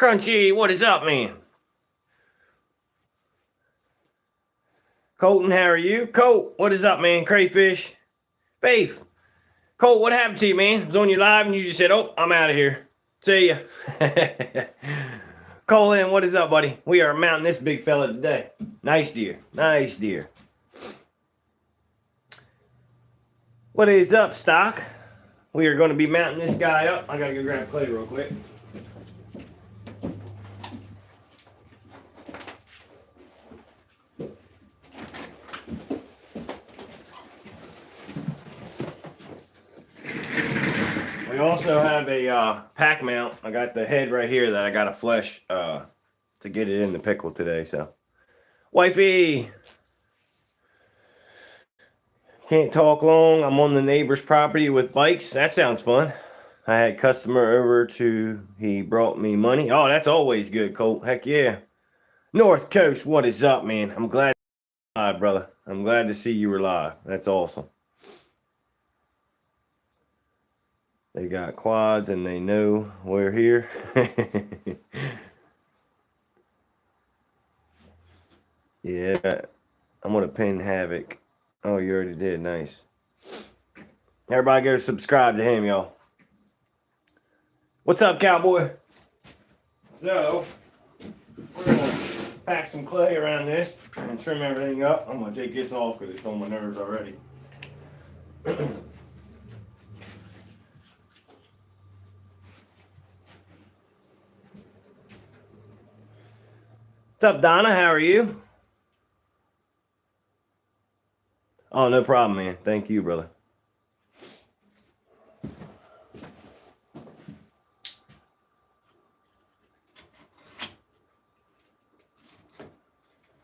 Crunchy, what is up, man? Colton, how are you? Colt, what is up, man? Crayfish. Faith. Colt, what happened to you, man? I was on your live and you just said, oh, I'm out of here. See ya. Colin, what is up, buddy? We are mounting this big fella today. Nice deer. Nice deer. What is up, stock? We are going to be mounting this guy up. I got to go grab clay real quick. We also have a pack mount. I got the head right here that I got to flesh to get it in the pickle today. So, wifey, can't talk long. I'm on the neighbor's property with bikes. That sounds fun. I had customer over he brought me money. Oh, that's always good, Colt. Heck yeah. North Coast, what is up, man? I'm glad you're live, brother. I'm glad to see you were live. That's awesome. They got quads and they know we're here. Yeah, I'm gonna pin Havoc. Oh, you already did. Nice. Everybody go subscribe to him, y'all. What's up, cowboy? So, we're gonna pack some clay around this and trim everything up. I'm gonna take this off because it's on my nerves already. What's up, Donna? How are you? Oh, no problem, man. Thank you, brother.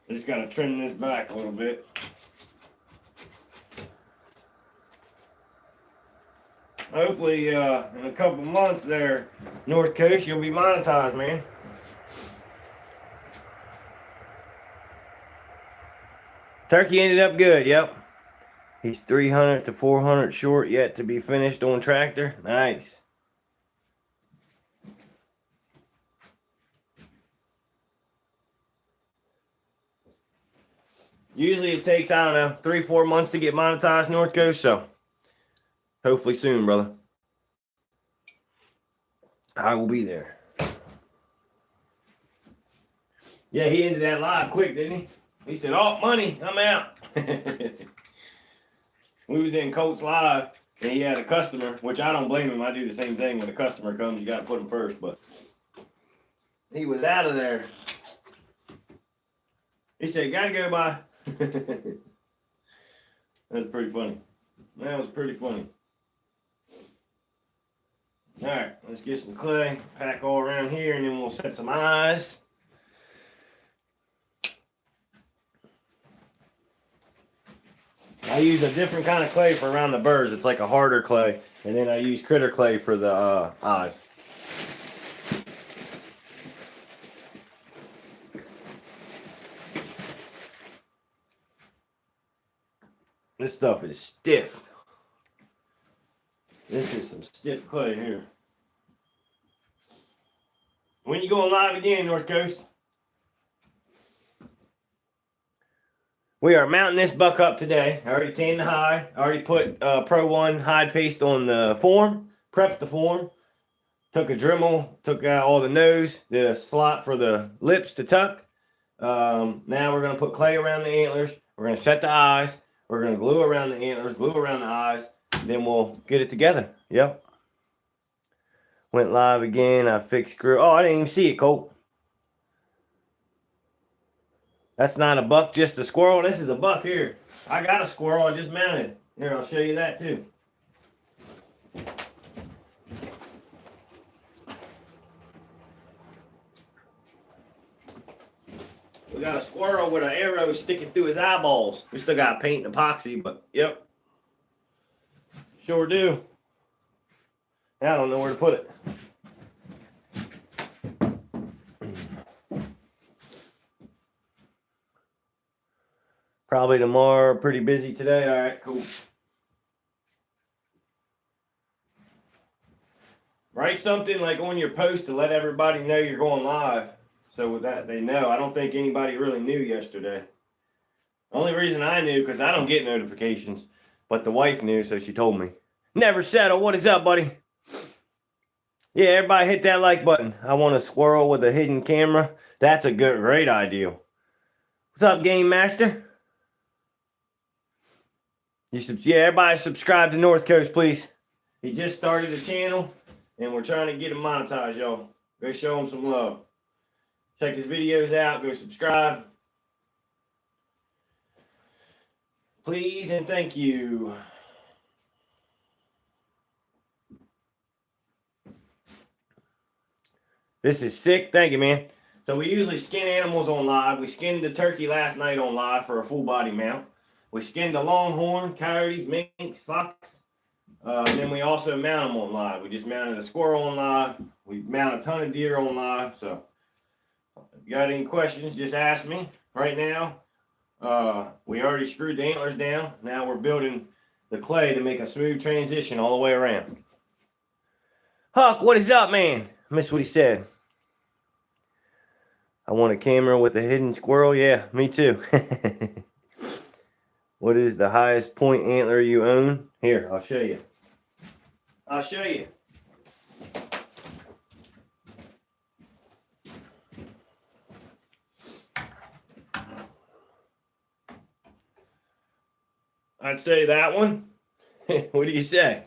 Just gotta trim this back a little bit. Hopefully, in a couple months there, North Coast, you'll be monetized, man. Turkey ended up good, yep. He's 300 to 400 short, yet to be finished on tractor. Nice. Usually it takes, I don't know, 3-4 months to get monetized North Coast, so hopefully soon, brother. I will be there. Yeah, he ended that live quick, didn't he? He said, oh, money, I'm out. We was in Colt's live, and he had a customer, which I don't blame him. I do the same thing when a customer comes. You got to put them first, but he was out of there. He said, got to go by. That was pretty funny. That was pretty funny. All right, let's get some clay, pack all around here, and then we'll set some eyes. I use a different kind of clay for around the burrs. It's like a harder clay. And then I use critter clay for the eyes. This stuff is stiff. This is some stiff clay here. When you going live again, North Coast? We are mounting this buck up today. I already tanned the hide. I already put Pro 1 hide paste on the form. Prepped the form. Took a Dremel. Took out all the nose. Did a slot for the lips to tuck. Now we're going to put clay around the antlers. We're going to set the eyes. We're going to glue around the antlers. Glue around the eyes. Then we'll get it together. Yep. Went live again. I fixed screw. Oh, I didn't even see it, Colt. That's not a buck, just a squirrel. This is a buck here. I got a squirrel I just mounted. Here, I'll show you that too. We got a squirrel with an arrow sticking through his eyeballs. We still got paint and epoxy, but yep. Sure do. Now I don't know where to put it. Probably tomorrow. Pretty busy today. All right, cool. Write something like on your post to let everybody know you're going live. So with that, they know. I don't think anybody really knew yesterday. Only reason I knew, because I don't get notifications. But the wife knew, so she told me. Never settle. What is up, buddy? Yeah, everybody hit that like button. I want a squirrel with a hidden camera. That's a great idea. What's up, Game Master? Yeah, everybody subscribe to North Coast, please. He just started a channel, and we're trying to get him monetized, y'all. Go show him some love. Check his videos out. Go subscribe. Please and thank you. This is sick. Thank you, man. So we usually skin animals on live. We skinned the turkey last night on live for a full body mount. We skinned the longhorn, coyotes, minks, fox. And then we also mount them on live. We just mounted a squirrel on live. We mount a ton of deer on live. So if you got any questions, just ask me. Right now, we already screwed the antlers down. Now we're building the clay to make a smooth transition all the way around. Huck, what is up, man? I missed what he said. I want a camera with a hidden squirrel. Yeah, me too. What is the highest point antler you own? Here, I'll show you. I'll show you. I'd say that one. What do you say?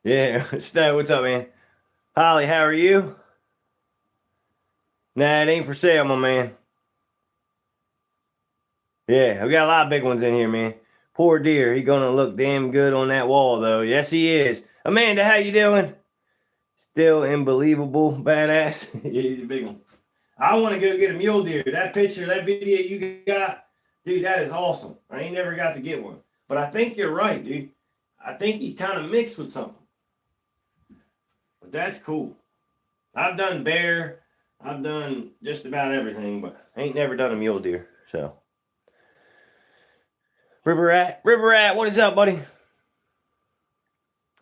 Yeah, Snow, what's up, man? Holly, how are you? Nah, it ain't for sale, my man. Yeah, we got a lot of big ones in here, man. Poor deer, he gonna look damn good on that wall, though. Yes, he is. Amanda, how you doing? Still unbelievable, badass. Yeah, he's a big one. I want to go get a mule deer. That picture, that video you got, dude, that is awesome. I ain't never got to get one. But I think you're right, dude. I think he's kind of mixed with something. But that's cool. I've done bear. I've done just about everything, but I ain't never done a mule deer. So, River Rat, what is up, buddy?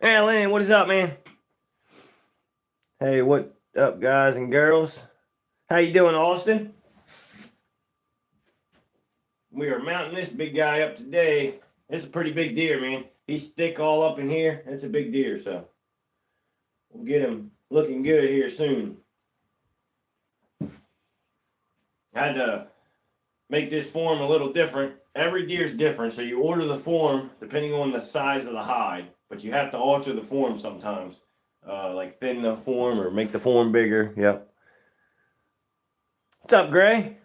Alan, what is up, man? Hey, what up, guys and girls? How you doing, Austin? We are mounting this big guy up today. It's a pretty big deer, man. He's thick all up in here. It's a big deer, so we'll get him looking good here soon. I had to make this form a little different. Every deer's different, so you order the form depending on the size of the hide, but you have to alter the form sometimes, like thin the form or make the form bigger. Yep. What's up, Gray?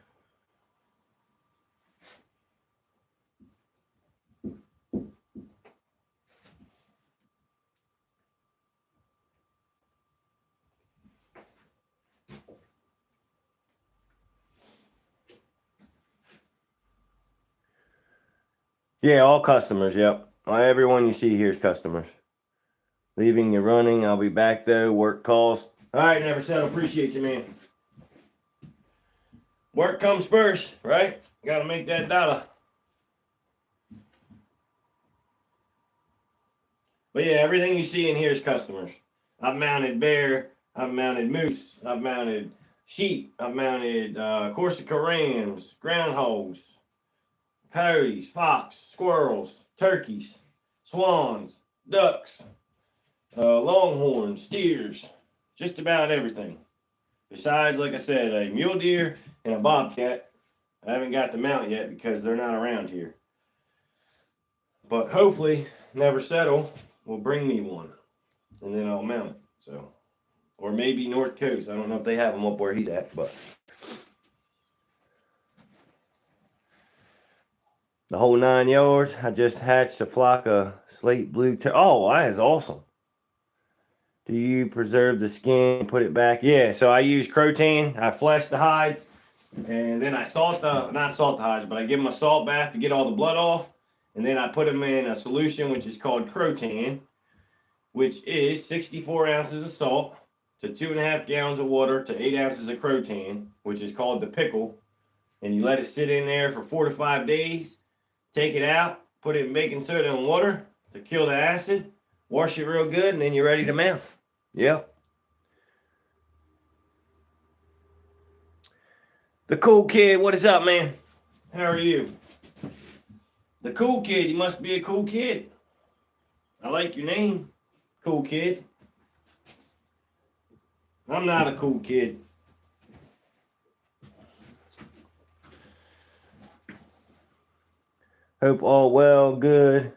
Yeah, all customers, yep. Everyone you see here is customers. Leaving you running. I'll be back, though. Work calls. All right, Never Settle. Appreciate you, man. Work comes first, right? Got to make that dollar. But yeah, everything you see in here is customers. I've mounted bear. I've mounted moose. I've mounted sheep. I've mounted Corsica rams, groundhogs, coyotes, fox, squirrels, turkeys, swans, ducks, longhorns, steers, just about everything. Besides, like I said, a mule deer and a bobcat. I haven't got the mount yet because they're not around here. But hopefully, Never Settle will bring me one, and then I'll mount it. So, or maybe North Coast. I don't know if they have them up where he's at, but the whole 9 yards. I just hatched a flock of slate blue. Oh, that is awesome. Do you preserve the skin and put it back? Yeah, so I use Crotan. I flesh the hides, and then I not salt the hides, but I give them a salt bath to get all the blood off, and then I put them in a solution which is called Crotan, which is 64 ounces of salt, to 2.5 gallons of water to 8 ounces of crotan, which is called the pickle, and you let it sit in there for 4 to 5 days. Take it out, put it in baking soda and water to kill the acid, wash it real good, and then you're ready to mount. Yep. The cool kid, what is up, man? How are you? The cool kid, you must be a cool kid. I like your name, cool kid. I'm not a cool kid. Hope all well, good.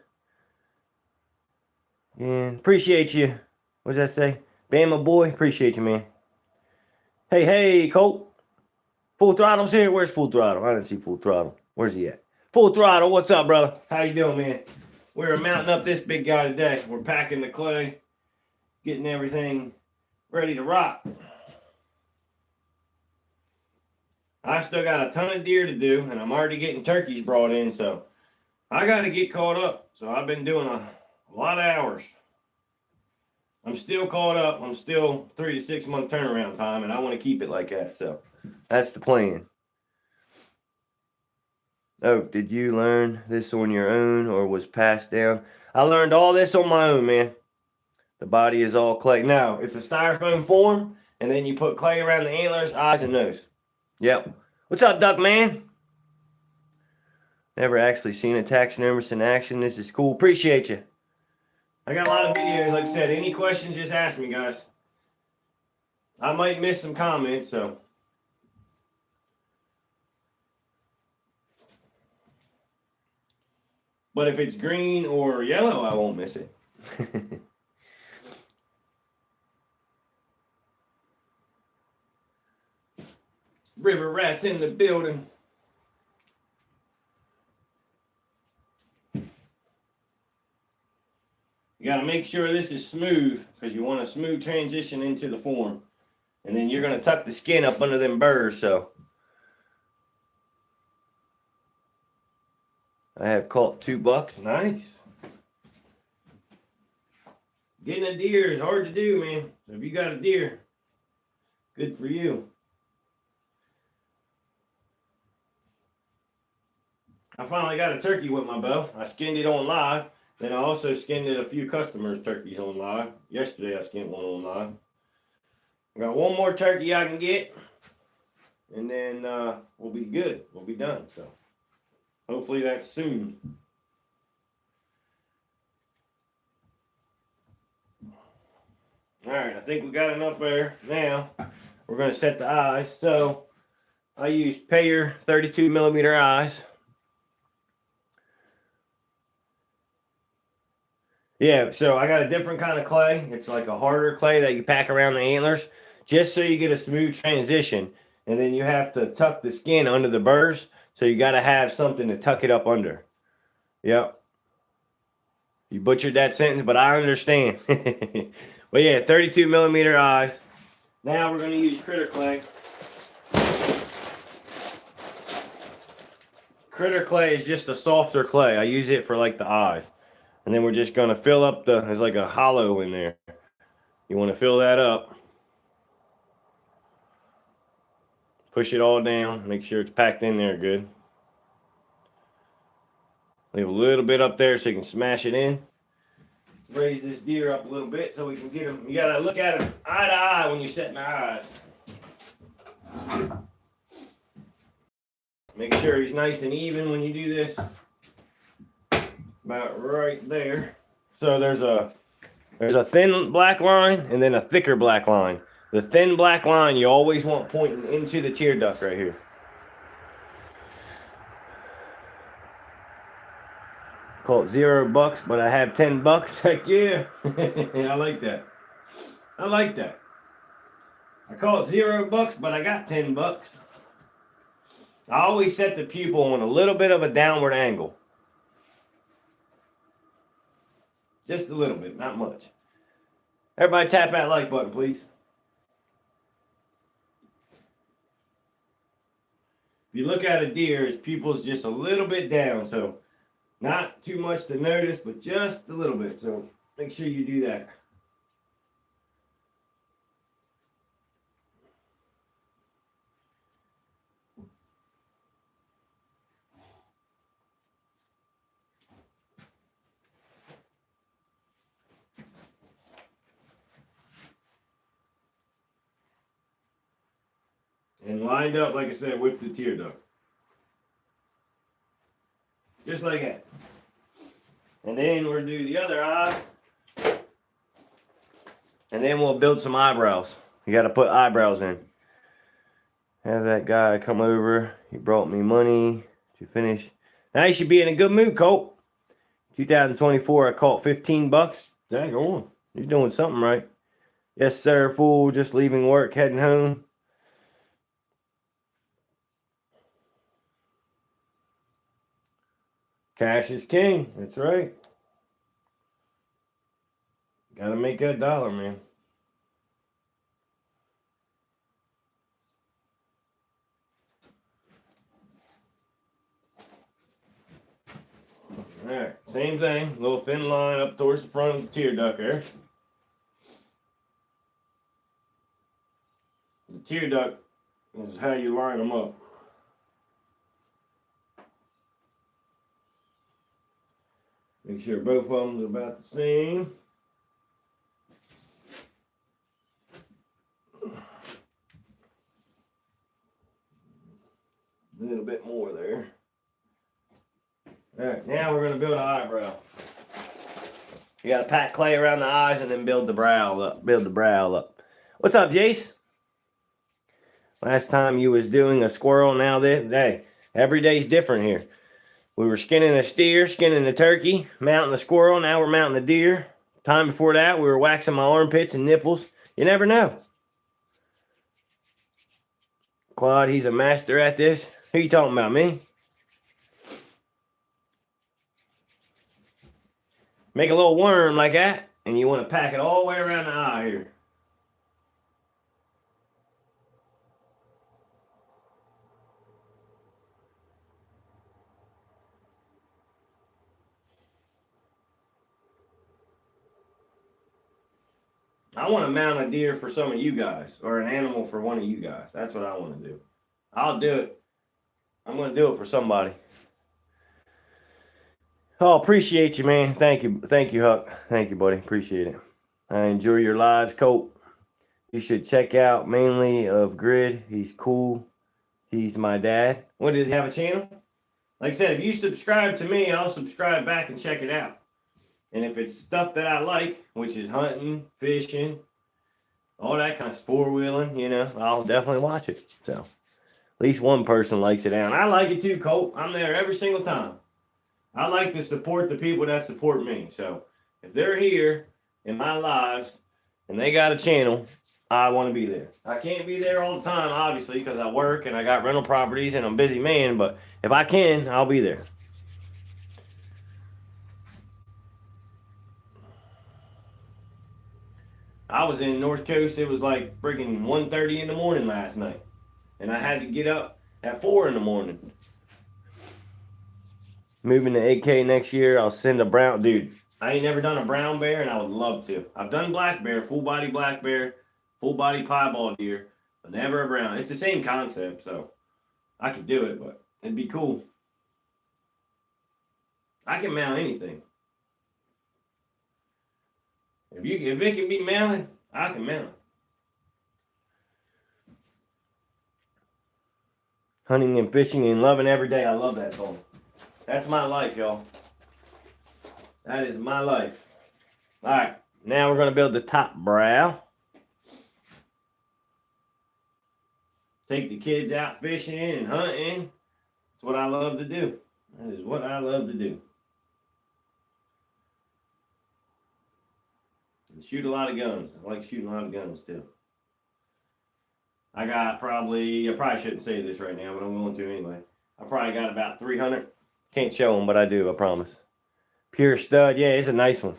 And appreciate you. What does that say? Bama boy, appreciate you, man. Hey, Colt. Full Throttle's here. Where's Full Throttle? I didn't see Full Throttle. Where's he at? Full Throttle, what's up, brother? How you doing, man? We're mounting up this big guy today. We're packing the clay, getting everything ready to rock. I still got a ton of deer to do, and I'm already getting turkeys brought in, so I got to get caught up. So I've been doing a lot of hours. I'm still caught up. I'm still 3 to 6 month turnaround time, and I want to keep it like that. So that's the plan. Oh, did you learn this on your own or was passed down? I learned all this on my own, man. The body is all clay. No, it's a styrofoam form, and then you put clay around the antlers, eyes, and nose. Yep. What's up, Duck Man? Never actually seen a taxidermist in action. This is cool. Appreciate you. I got a lot of videos. Like I said, any questions, just ask me, guys. I might miss some comments, so. But if it's green or yellow, I won't miss it. River rats in the building. You got to make sure this is smooth because you want a smooth transition into the form. And then you're going to tuck the skin up under them burrs, so. I have caught 2 bucks. Nice. Getting a deer is hard to do, man. So if you got a deer, good for you. I finally got a turkey with my bow. I skinned it on live. Then I also skinned it a few customers' turkeys on live. Yesterday I skinned one on live. I got one more turkey I can get. And then we'll be good. We'll be done. So hopefully that's soon. Alright, I think we got enough there. Now we're going to set the eyes. So I used Payer 32mm eyes. Yeah, so I got a different kind of clay. It's like a harder clay that you pack around the antlers just so you get a smooth transition. And then you have to tuck the skin under the burrs. So you got to have something to tuck it up under. Yep. You butchered that sentence, but I understand. But yeah, 32mm eyes. Now we're going to use critter clay. Critter clay is just a softer clay. I use it for like the eyes. And then we're just going to fill up there's like a hollow in there. You want to fill that up. Push it all down. Make sure it's packed in there good. Leave a little bit up there so you can smash it in. Raise this deer up a little bit so we can get him. You got to look at him eye to eye when you're setting the eyes. Make sure he's nice and even when you do this. About right there. So there's a thin black line and then a thicker black line. The thin black line you always want pointing into the tear duct right here. Call it $0, but I have $10. Heck yeah. I like that. I like that. I call it $0, but I got $10. I always set the pupil on a little bit of a downward angle. Just a little bit, not much. Everybody tap that like button, please. If you look at a deer, his pupil's just a little bit down, so not too much to notice, but just a little bit. So make sure you do that. and lined up, like I said, with the tear duct. Just like that. And then we'll do the other eye. And then we'll build some eyebrows. You got to put eyebrows in. Have that guy come over. He brought me money to finish. Now you should be in a good mood, Colt. 2024, I caught 15 bucks. Dang on. You're doing something right. Yes, sir, fool. Just leaving work, heading home. Cash is king. That's right. Gotta make that dollar, man. Alright, same thing. A little thin line up towards the front of the tear duct there. The tear duct is how you line them up. Make sure both of them are about the same. A little bit more there. Alright, now we're going to build an eyebrow. You got to pack clay around the eyes and then build the brow up. Build the brow up. What's up, Jace? Last time you was doing a squirrel, now this, hey, every day's different here. We were skinning a steer, skinning a turkey, mounting a squirrel, now we're mounting a deer. Time before that, we were waxing my armpits and nipples. You never know. Claude, he's a master at this. Who you talking about, me? Make a little worm like that, and you want to pack it all the way around the eye here. I want to mount a deer for some of you guys, or an animal for one of you guys. That's what I want to do. I'll do it. I'm going to do it for somebody. Oh, appreciate you, man. Thank you. Thank you, Huck. Thank you, buddy. Appreciate it. I enjoy your lives, Colt. You should check out mainly of Grid. He's cool. He's my dad. What, does he have a channel? Like I said, if you subscribe to me, I'll subscribe back and check it out. And if it's stuff that I like, which is hunting, fishing, all that kind of four-wheeling, you know, I'll definitely watch it. So, at least one person likes it out. I like it too, Colt. I'm there every single time. I like to support the people that support me. So, if they're here in my lives and they got a channel, I want to be there. I can't be there all the time, obviously, because I work and I got rental properties and I'm a busy man. But if I can, I'll be there. I was in North Coast. It was like freaking 1:30 in the morning last night. And I had to get up at 4 in the morning. Moving to 8K next year, I'll send a brown. Dude, I ain't never done a brown bear, and I would love to. I've done black bear, full body black bear, full body piebald deer, but never a brown. It's the same concept, so I could do it, but it'd be cool. I can mount anything. If it can be mounted, I can mount it. Hunting and fishing and loving every day. I love that song. That's my life, y'all. That is my life. All right, now we're going to build the top brow. Take the kids out fishing and hunting. That's what I love to do. That is what I love to do. And shoot a lot of guns. I like shooting a lot of guns too. I probably shouldn't say this right now, but I'm going to anyway. I probably got about 300. Can't show them, but I do, I promise. Pure stud. Yeah, it's a nice one.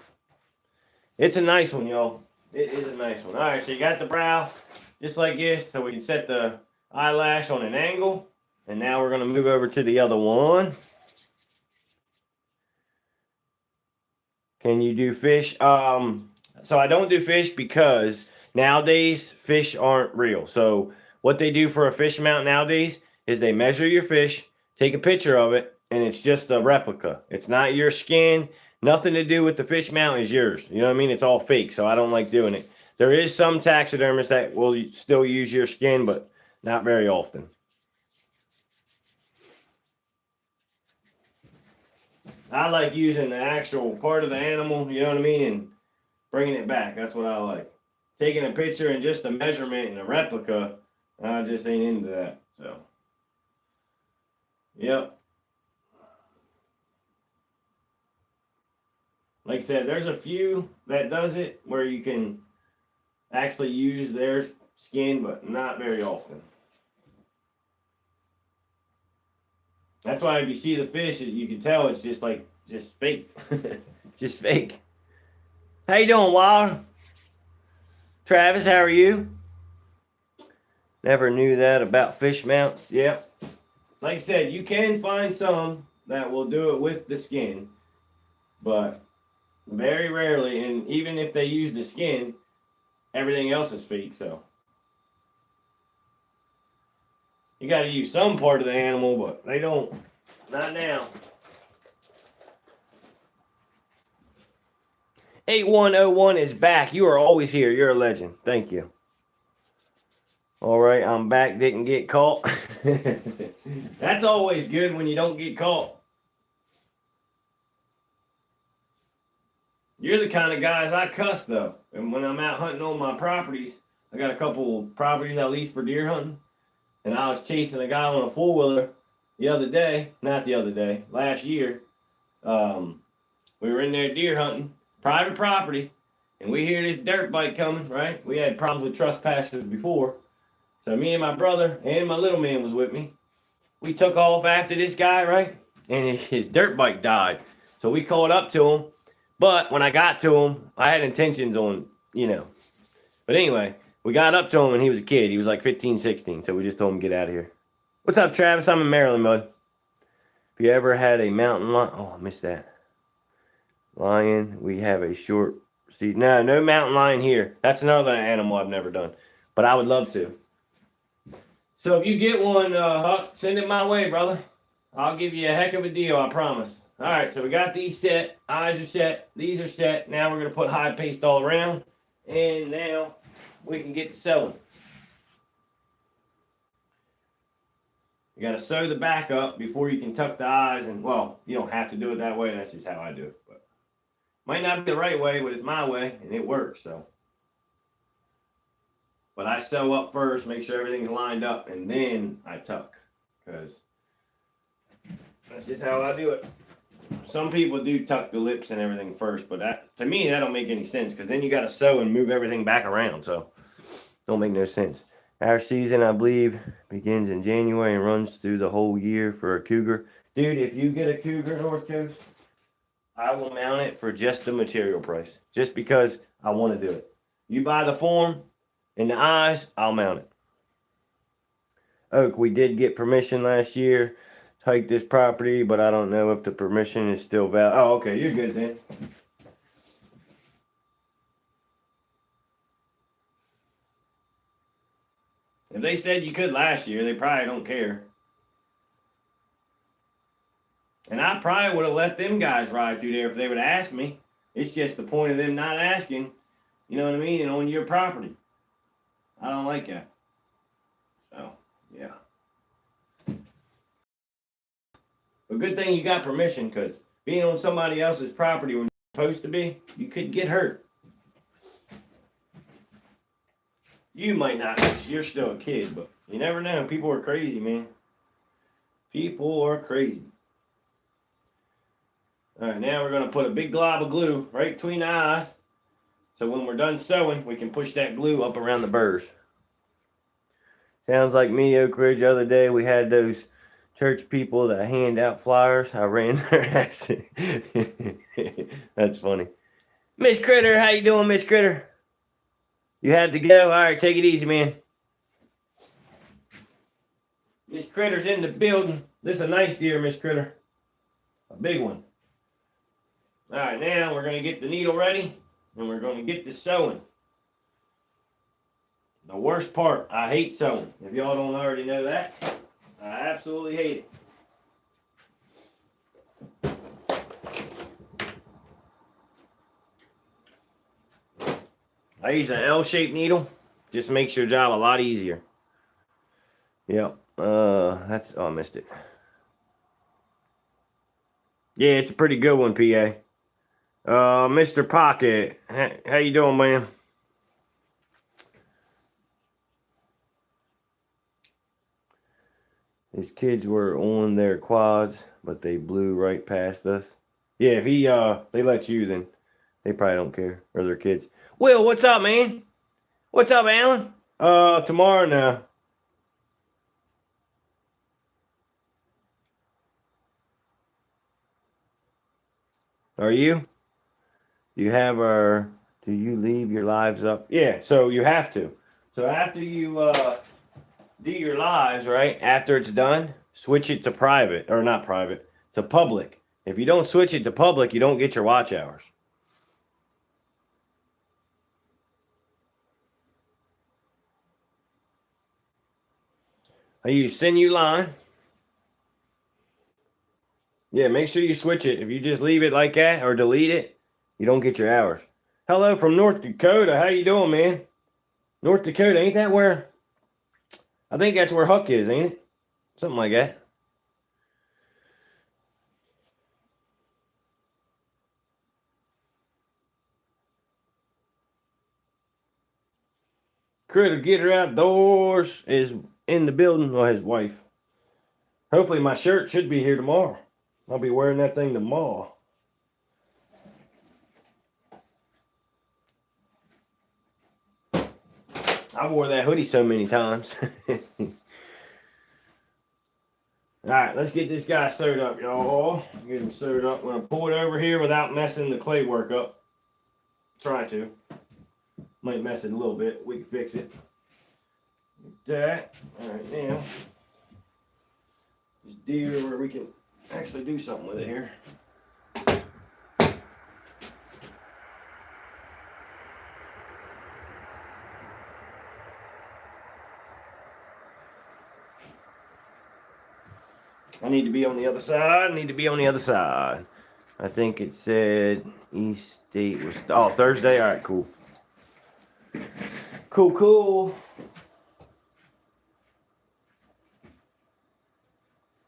It's a nice one, y'all. It is a nice one. All right, so you got the brow just like this, so we can set the eyelash on an angle. And now we're going to move over to the other one. Can you do fish? So I don't do fish because nowadays fish aren't real. So what they do for a fish mount nowadays is they measure your fish, take a picture of it, and it's just a replica. It's not your skin. Nothing to do with the fish mount is yours. You know what I mean? It's all fake, so I don't like doing it. There is some taxidermists that will still use your skin, but Not very often. I like using the actual part of the animal, you know what I mean, and bringing it back. That's what I like. Taking a picture and just a measurement and a replica, I just ain't into that. So, yep. Like I said, there's a few that does it where you can actually use their skin, but not very often. That's why if you see the fish, you can tell it's just fake. Just fake. How you doing, Wild? Travis, how are you? Never knew that about fish mounts. Yep. Like I said, you can find some that will do it with the skin, but very rarely, and even if they use the skin, everything else is fake, so. You got to use some part of the animal, but they don't. Not now. 8101 is back. You are always here. You're a legend. Thank you. All right, I'm back. Didn't get caught. That's always good when you don't get caught. You're the kind of guys I cuss, though. And when I'm out hunting on my properties, I got a couple properties I lease for deer hunting. And I was chasing a guy on a four-wheeler last year. We were in there deer hunting, private property, and we hear this dirt bike coming, right? We had problems with trespassers before. So me and my brother and my little man was with me. We took off after this guy, right? And his dirt bike died. So we caught up to him. But when I got to him, I had intentions on, But anyway, we got up to him and he was a kid. He was like 15, 16. So we just told him to get out of here. What's up, Travis? I'm in Maryland, bud. If you ever had a mountain lion, oh, I missed that. Lion, we have a short seat. No mountain lion here. That's another animal I've never done. But I would love to. So if you get one, Huck, send it my way, brother. I'll give you a heck of a deal, I promise. All right, so we got these set. Eyes are set. These are set. Now we're going to put hide paste all around. And now we can get to sewing. You got to sew the back up before you can tuck the eyes. And, well, you don't have to do it that way. That's just how I do it. But might not be the right way, but it's my way, and it works, so. But I sew up first, make sure everything's lined up, and then I tuck. Because that's just how I do it. Some people do tuck the lips and everything first, but to me, that don't make any sense. Because then you got to sew and move everything back around, so. Don't make no sense. Our season, I believe, begins in January and runs through the whole year for a cougar. Dude, if you get a cougar North Coast, I will mount it for just the material price. Just because I want to do it. You buy the form and the eyes, I'll mount it. Oak, we did get permission last year to hike this property, but I don't know if the permission is still valid. Oh, okay, you're good then. If they said you could last year, they probably don't care. And I probably would have let them guys ride through there if they would have asked me. It's just the point of them not asking, you know what I mean, and on your property. I don't like that. So, yeah. But good thing you got permission, because being on somebody else's property when you're supposed to be, you could get hurt. You might not, because you're still a kid, but you never know. People are crazy, man. People are crazy. All right, now we're going to put a big glob of glue right between the eyes. So when we're done sewing, we can push that glue up around the burrs. Sounds like me, Oak Ridge. The other day, we had those church people that hand out flyers. I ran their ass. That's funny. Miss Critter, how you doing, Miss Critter? You had to go? All right, take it easy, man. Miss Critter's in the building. This is a nice deer, Miss Critter. A big one. All right, now we're going to get the needle ready, and we're going to get this sewing. The worst part, I hate sewing. If y'all don't already know that, I absolutely hate it. I use an L-shaped needle. Just makes your job a lot easier. Yep. That's, oh, I missed it. Yeah, it's a pretty good one, PA. Mr. Pocket, how you doing, man? His kids were on their quads, but they blew right past us. Yeah, if they let you, then they probably don't care, or their kids. Will, what's up, man? What's up, Alan? Tomorrow now. Are you? Do you leave your lives up? Yeah, so you have to. So after you do your lives, right? After it's done, switch it to private, or not private, to public. If you don't switch it to public, you don't get your watch hours. I use sinew line. Yeah, make sure you switch it. If you just leave it like that or delete it, you don't get your hours. Hello from North Dakota. How you doing, man? North Dakota, ain't that where? I think that's where Huck is, ain't it? Something like that. Critter Getter Outdoors is in the building. Well, his wife. Hopefully my shirt should be here tomorrow. I'll be wearing that thing tomorrow. I wore that hoodie so many times. Alright, let's get this guy sewed up, y'all. Get him sewed up. I'm going to pull it over here without messing the clay work up. Try to. Might mess it a little bit. We can fix it. Like that. Alright, now. This deer where we can actually do something with it here. I need to be on the other side. I think it said East State was, oh, Thursday. All right, cool. Cool.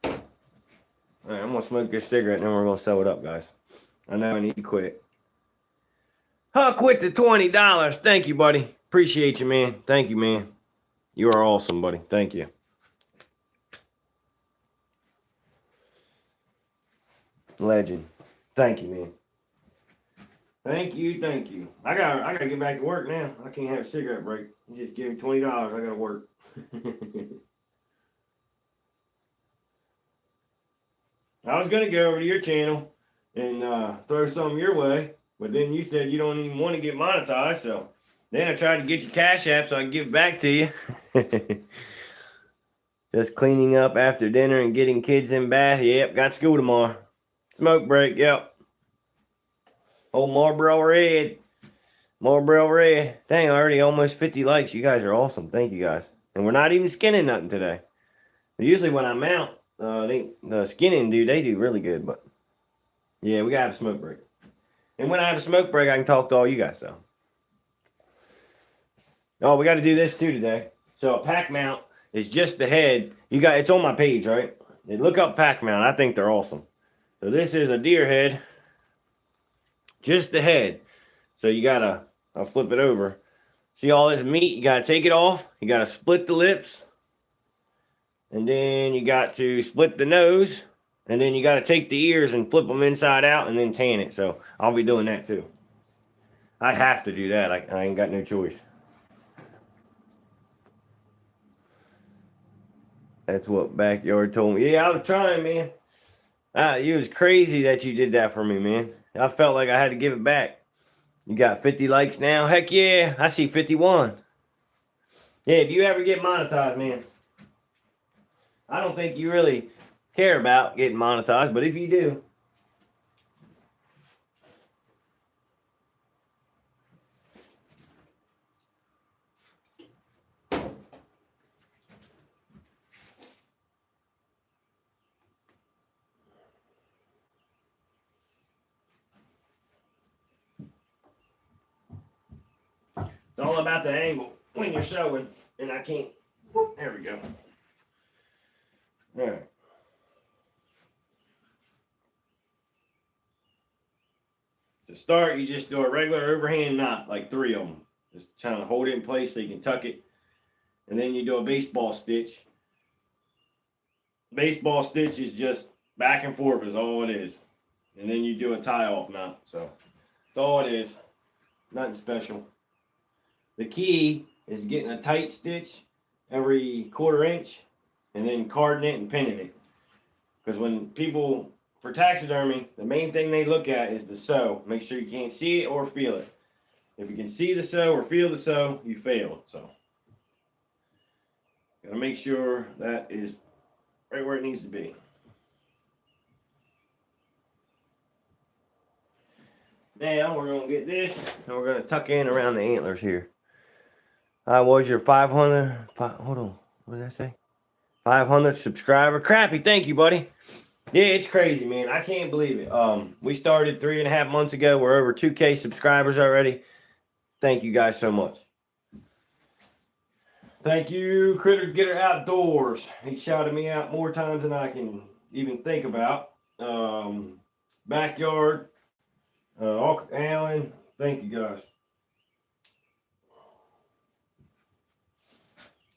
All right, I'm going to smoke this cigarette and then we're going to sew it up, guys. I know I need to quit. Huck with the $20. Thank you, buddy. Appreciate you, man. Thank you, man. You are awesome, buddy. Thank you. Legend. Thank you, man. Thank you. I gotta get back to work now. I can't have a cigarette break. You just give me $20. I gotta work. I was gonna go over to your channel and throw some your way, but then you said you don't even want to get monetized. So then I tried to get your Cash App so I can give it back to you. Just cleaning up after dinner and getting kids in bath. Yep, got school tomorrow. Smoke break. Yep. Old Marlboro Red. Dang, already almost 50 likes. You guys are awesome. Thank you guys. And we're not even skinning nothing today. Usually when I mount, the skinning they do really good. But yeah, we gotta have a smoke break. And when I have a smoke break, I can talk to all you guys. So, oh, we got to do this too today. So a pack mount is just the head. It's on my page, right? And look up pack mount. I think they're awesome. So this is a deer head, just the head. So I'll flip it over. See all this meat? You gotta take it off. You gotta split the lips. And then you got to split the nose. And then you gotta take the ears and flip them inside out and then tan it. So I'll be doing that too. I have to do that. I ain't got no choice. That's what Backyard told me. Yeah, I was trying, man. It was crazy that you did that for me, man. I felt like I had to give it back. You got 50 likes now? Heck yeah. I see 51. Yeah, if you ever get monetized, man. I don't think you really care about getting monetized, but if you do. It's all about the angle when you're sewing, and I can't. There we go. All right. To start, you just do a regular overhand knot, like 3 of them. Just kind of hold it in place so you can tuck it. And then you do a baseball stitch. Baseball stitch is just back and forth is all it is. And then you do a tie-off knot. So that's all it is. Nothing special. The key is getting a tight stitch every 1/4 inch and then carding it and pinning it. Because when people, for taxidermy, the main thing they look at is the sew. Make sure you can't see it or feel it. If you can see the sew or feel the sew, you failed. So, gotta make sure that is right where it needs to be. Now we're gonna get this and we're gonna tuck in around the antlers here. I was your 500. Hold on, what did I say? 500 subscriber. Crappy, thank you, buddy. Yeah, it's crazy, man. I can't believe it. We started 3.5 months ago. We're over 2K subscribers already. Thank you guys so much. Thank you, Critter Getter Outdoors. He shouted me out more times than I can even think about. Backyard, Alan. Thank you guys.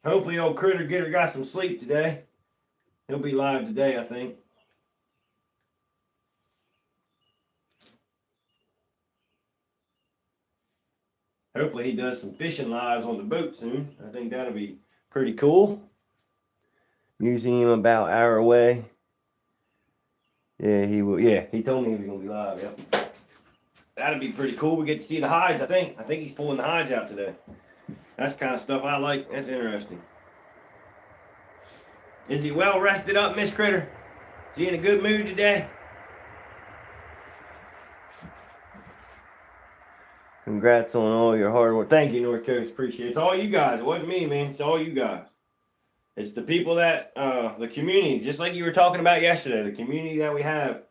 Hopefully, old Critter Getter got some sleep today. He'll be live today, I think. Hopefully he does some fishing lives on the boat soon. I think that'll be pretty cool. Museum about an hour away. Yeah, he will. Yeah, he told me he was gonna be live. Yep. That'd be pretty cool. We get to see the hides. I think he's pulling the hides out today. That's the kind of stuff I like. That's interesting. Is he well rested up, Miss Critter? Is he in a good mood today? Congrats on all your hard work. Thank you, North Coast. Appreciate it. It's all you guys. It wasn't me, man. It's all you guys. It's the people that, the community, just like you were talking about yesterday, the community that we have,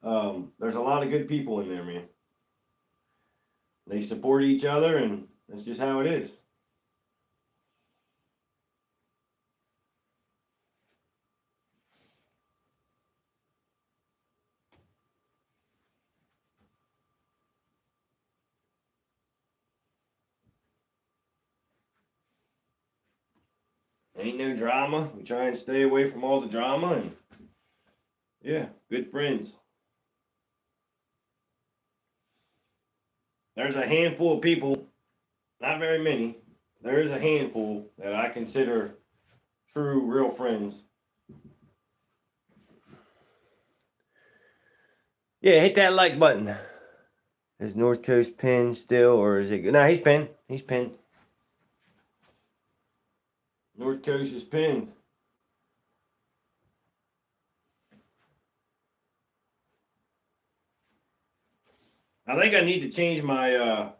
there's a lot of good people in there, man. They support each other, and that's just how it is. Ain't no drama. We try and stay away from all the drama, and yeah, good friends. There's a handful of people, not very many. There is a handful that I consider true, real friends. Yeah, hit that like button. Is North Coast pinned still, or is it good? No, he's pinned. He's pinned. North Coast is pinned. I think I need to change my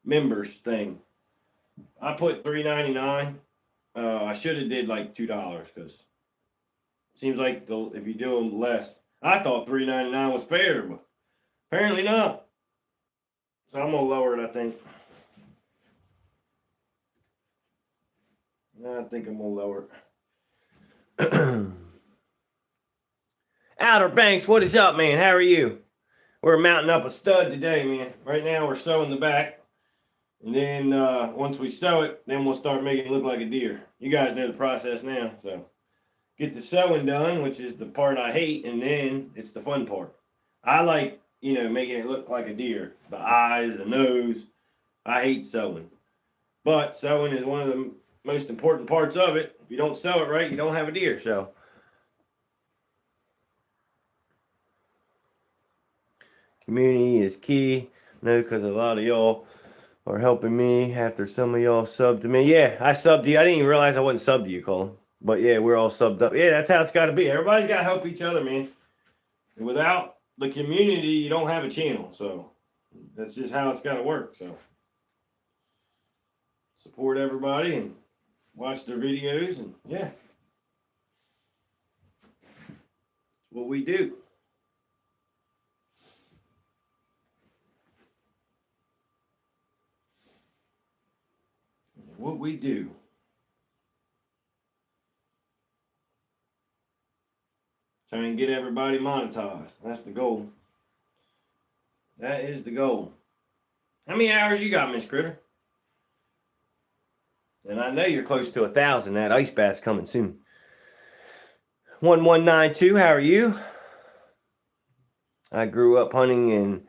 members thing. I put $3.99. I should have did like $2 because it seems like if you do them less, I thought $3.99 was fair, but apparently not. So I'm gonna lower it. I think. I think I'm gonna lower it. Outer Banks, what is up, man? How are you? We're mounting up a stud today, man. Right now we're sewing the back. And then once we sew it, then we'll start making it look like a deer. You guys know the process now, so get the sewing done, which is the part I hate, and then it's the fun part. I like, making it look like a deer. The eyes, the nose. I hate sewing. But sewing is one of the most important parts of it. If you don't sew it right, you don't have a deer. So community is key. No, because a lot of y'all are helping me after some of y'all subbed to me. Yeah, I subbed you. I didn't even realize I wasn't subbed to you, Colin. But yeah, we're all subbed up. Yeah, that's how it's got to be. Everybody's got to help each other, man. And without the community, you don't have a channel. So that's just how it's got to work. So support everybody and watch their videos. And yeah, it's what we do. What we do. Trying to get everybody monetized. That's the goal. That is the goal. How many hours you got, Miss Critter? And I know you're close to 1,000. That ice bath's coming soon. 1192, how are you? I grew up hunting, and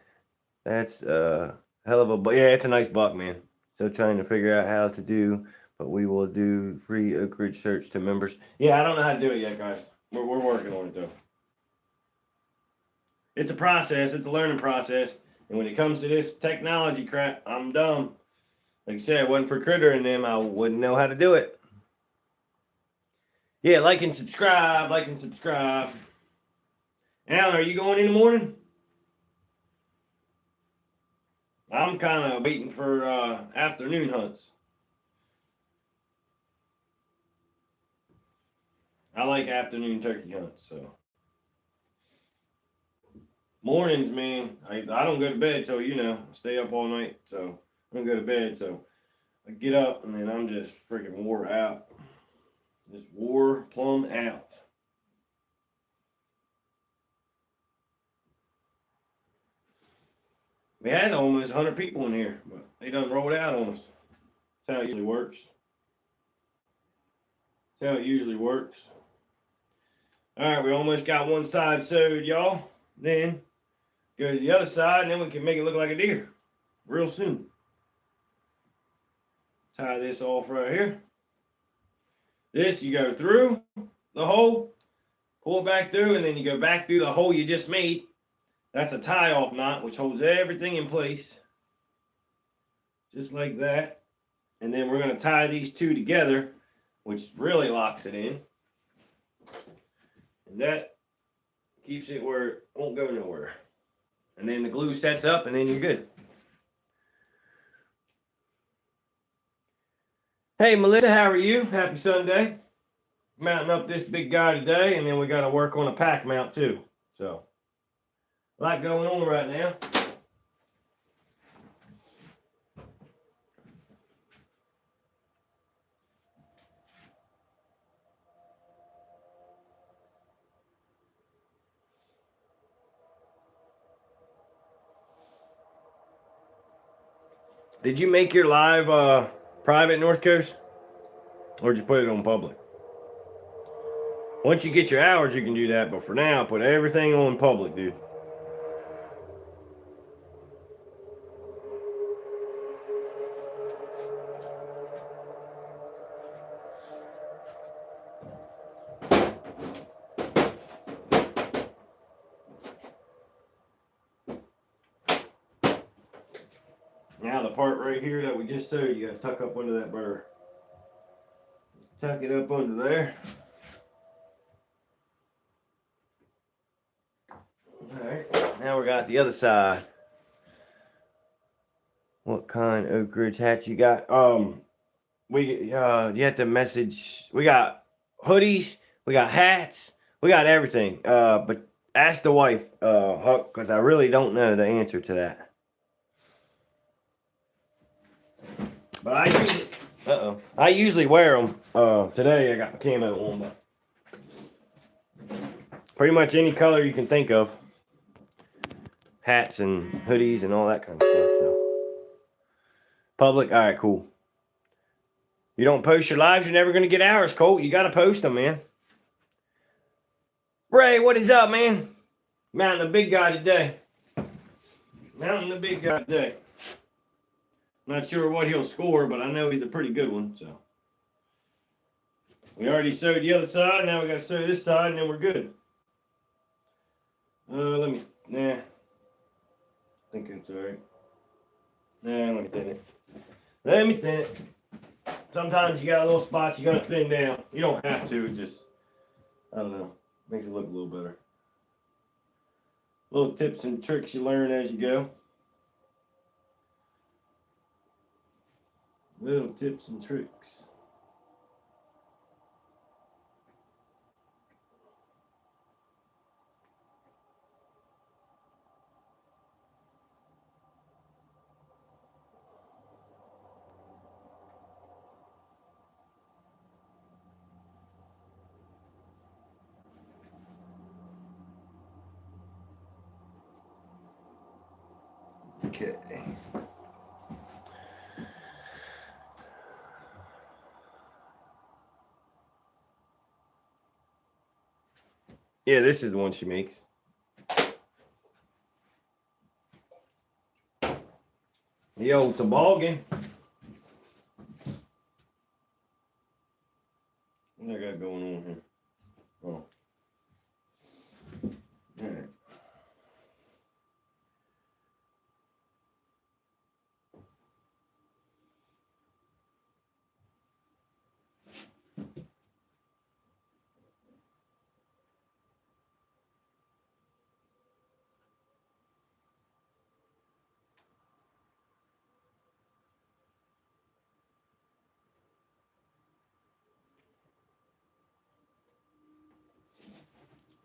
that's a hell of a buck. Yeah, it's a nice buck, man. Still trying to figure out how to do, but we will do free Oak Ridge search to members. Yeah, I don't know how to do it yet, guys. We're working on it, though. It's a process. It's a learning process. And when it comes to this technology crap, I'm dumb. Like I said, it wasn't for Critter and them, I wouldn't know how to do it. Yeah, like and subscribe, like and subscribe. Alan, are you going in the morning? I'm kind of waiting for afternoon hunts. I like afternoon turkey hunts, so. Mornings, man, I don't go to bed till, stay up all night, so I don't go to bed, so I get up and then I'm just freaking wore out. Just wore plumb out. We had almost 100 people in here, but they done rolled out on us. That's how it usually works. That's how it usually works. All right, we almost got one side sewed, y'all. Then go to the other side, and then we can make it look like a deer real soon. Tie this off right here. This, you go through the hole, pull it back through, and then you go back through the hole you just made. That's a tie-off knot, which holds everything in place. Just like that. And then we're going to tie these two together, which really locks it in. And that keeps it where it won't go nowhere. And then the glue sets up, and then you're good. Hey, Melissa, how are you? Happy Sunday. Mounting up this big guy today, and then we got to work on a pack mount too. So, a lot going on right now. Did you make your live private North Coast? Or did you put it on public? Once you get your hours, you can do that. But for now, put everything on public, dude. Now the part right here that we just sewed, you got to tuck up under that burr. Just tuck it up under there. Alright, now we got the other side. What kind of Oak Ridge hat you got? You have to message. We got hoodies, we got hats, we got everything. But ask the wife, Huck, because I really don't know the answer to that. But I usually wear them. Today I got my camo on, but pretty much any color you can think of. Hats and hoodies and all that kind of stuff. So. Public, all right, cool. You don't post your lives, you're never gonna get hours, Colt. You gotta post them, man. Ray, what is up, man? Mounting the big guy today. Mounting the big guy today. Not sure what he'll score, but I know he's a pretty good one, so. We already sewed the other side, now we gotta sew this side, and then we're good. I think that's alright. Let me thin it. Let me thin it. Sometimes you got a little spots you gotta thin down. You don't have to, it just, I don't know, makes it look a little better. Little tips and tricks you learn as you go. Little tips and tricks. Okay. Yeah, this is the one she makes. The old toboggan. What I got going on here? Oh. Alright.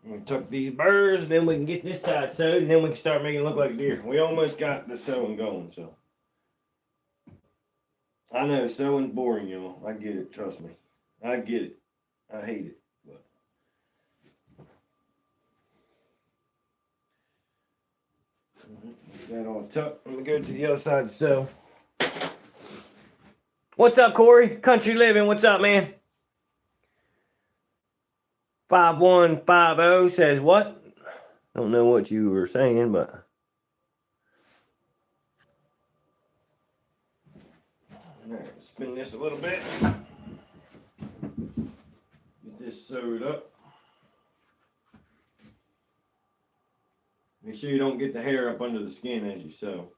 We tuck these burrs, and then we can get this side sewed, and then we can start making it look like a deer. We almost got the sewing going, so. I know, sewing's boring, y'all. I get it, trust me. I get it. I hate it. But. Get that all tucked. Let me go to the other side to sew. What's up, Corey? Country Living, what's up, man? 5150 says what? Don't know what you were saying, but. Alright, spin this a little bit. Get this sewed up. Make sure you don't get the hair up under the skin as you sew.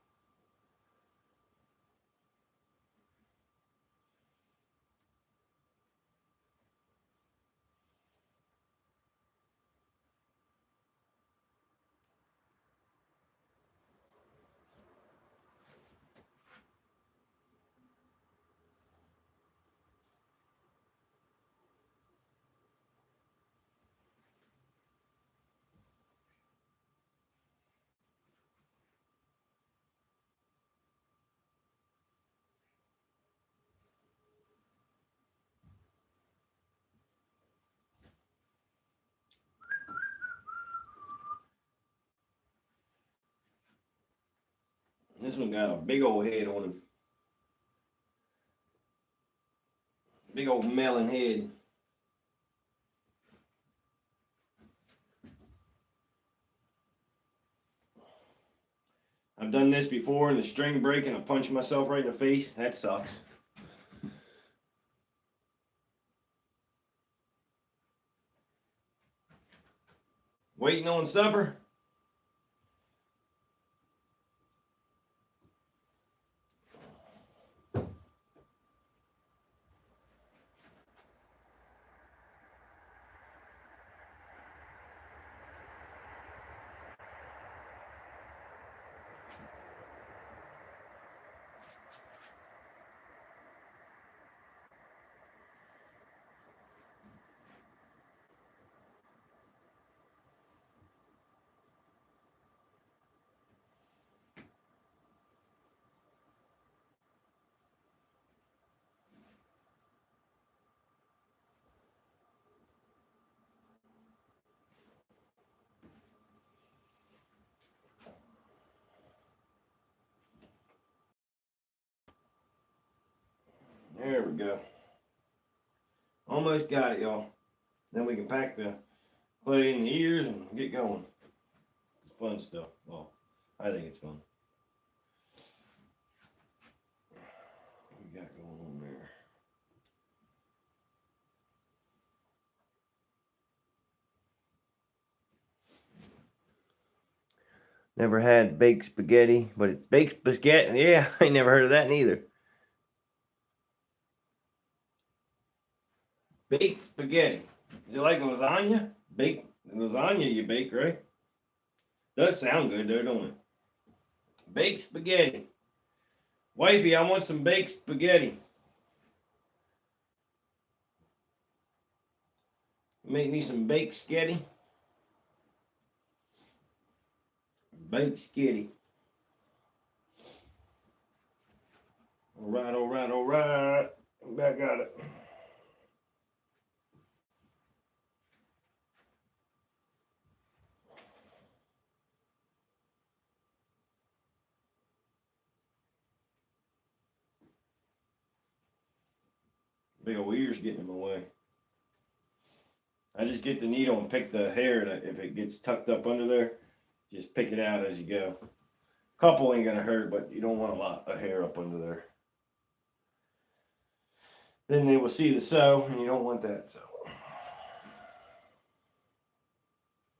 This one got a big old head on him. Big old melon head. I've done this before and the string break and I punch myself right in the face. That sucks. Waiting on supper? There we go. Almost got it, y'all. Then we can pack the clay in the ears and get going. It's fun stuff. Well, I think it's fun. What we got going on there? Never had baked spaghetti, but it's baked spaghetti. Yeah, I ain't never heard of that neither. Baked spaghetti. Is it like lasagna? Baked lasagna you bake, right? Does sound good though, don't it? Baked spaghetti. Wifey, I want some baked spaghetti. Make me some baked spaghetti. Baked spaghetti. Alright, alright, alright. Back at it. Big old ears getting in my way. I just get the needle and pick the hair. That if it gets tucked up under there, just pick it out as you go. Couple ain't gonna hurt, but you don't want a lot of hair up under there. Then they will see the sow, and you don't want that. So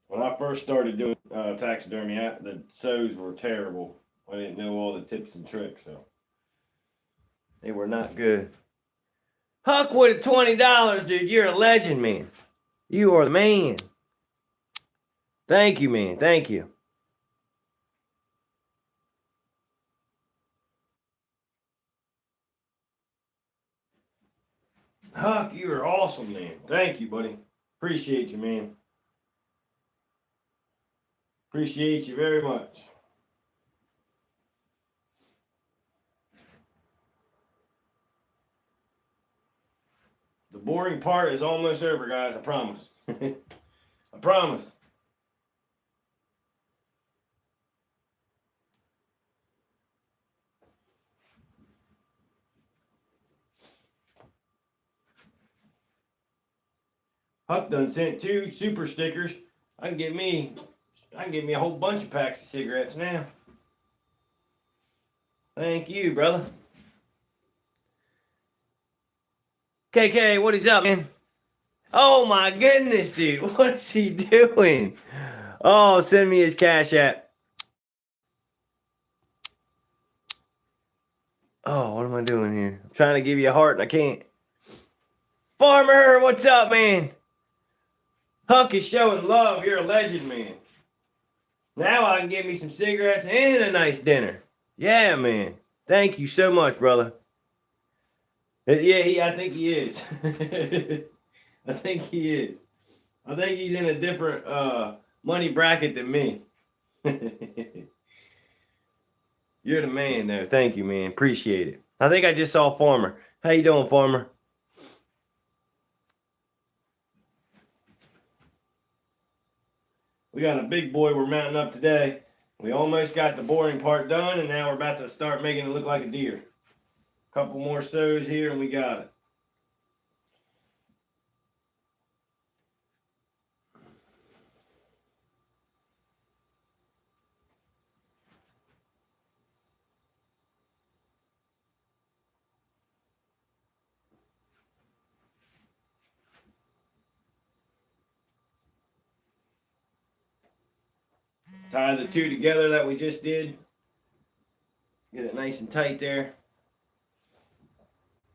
when I first started doing taxidermy, the sows were terrible. I didn't know all the tips and tricks, so they were not good. Huck with $20, dude. You're a legend, man. You are the man. Thank you, man. Thank you. Huck, you are awesome, man. Thank you, buddy. Appreciate you, man. Appreciate you very much. The boring part is almost over, guys. I promise. I promise. Huck done sent 2 super stickers. I can get me a whole bunch of packs of cigarettes now. Thank you, brother. KK, what is up, man? Oh my goodness, dude. What is he doing? Oh, send me his Cash App. Oh, what am I doing here? I'm trying to give you a heart and I can't. Farmer, what's up, man? Huck is showing love. You're a legend, man. Now I can get me some cigarettes and a nice dinner. Yeah, man. Thank you so much, brother. Yeah, I think he is. I think he is. I think he's in a different money bracket than me. You're the man there. Thank you, man. Appreciate it. I think I just saw Farmer. How you doing, Farmer? We got a big boy we're mounting up today. We almost got the boring part done, and now we're about to start making it look like a deer. Couple more sows here, and we got it. Tie the 2 together that we just did. Get it nice and tight there.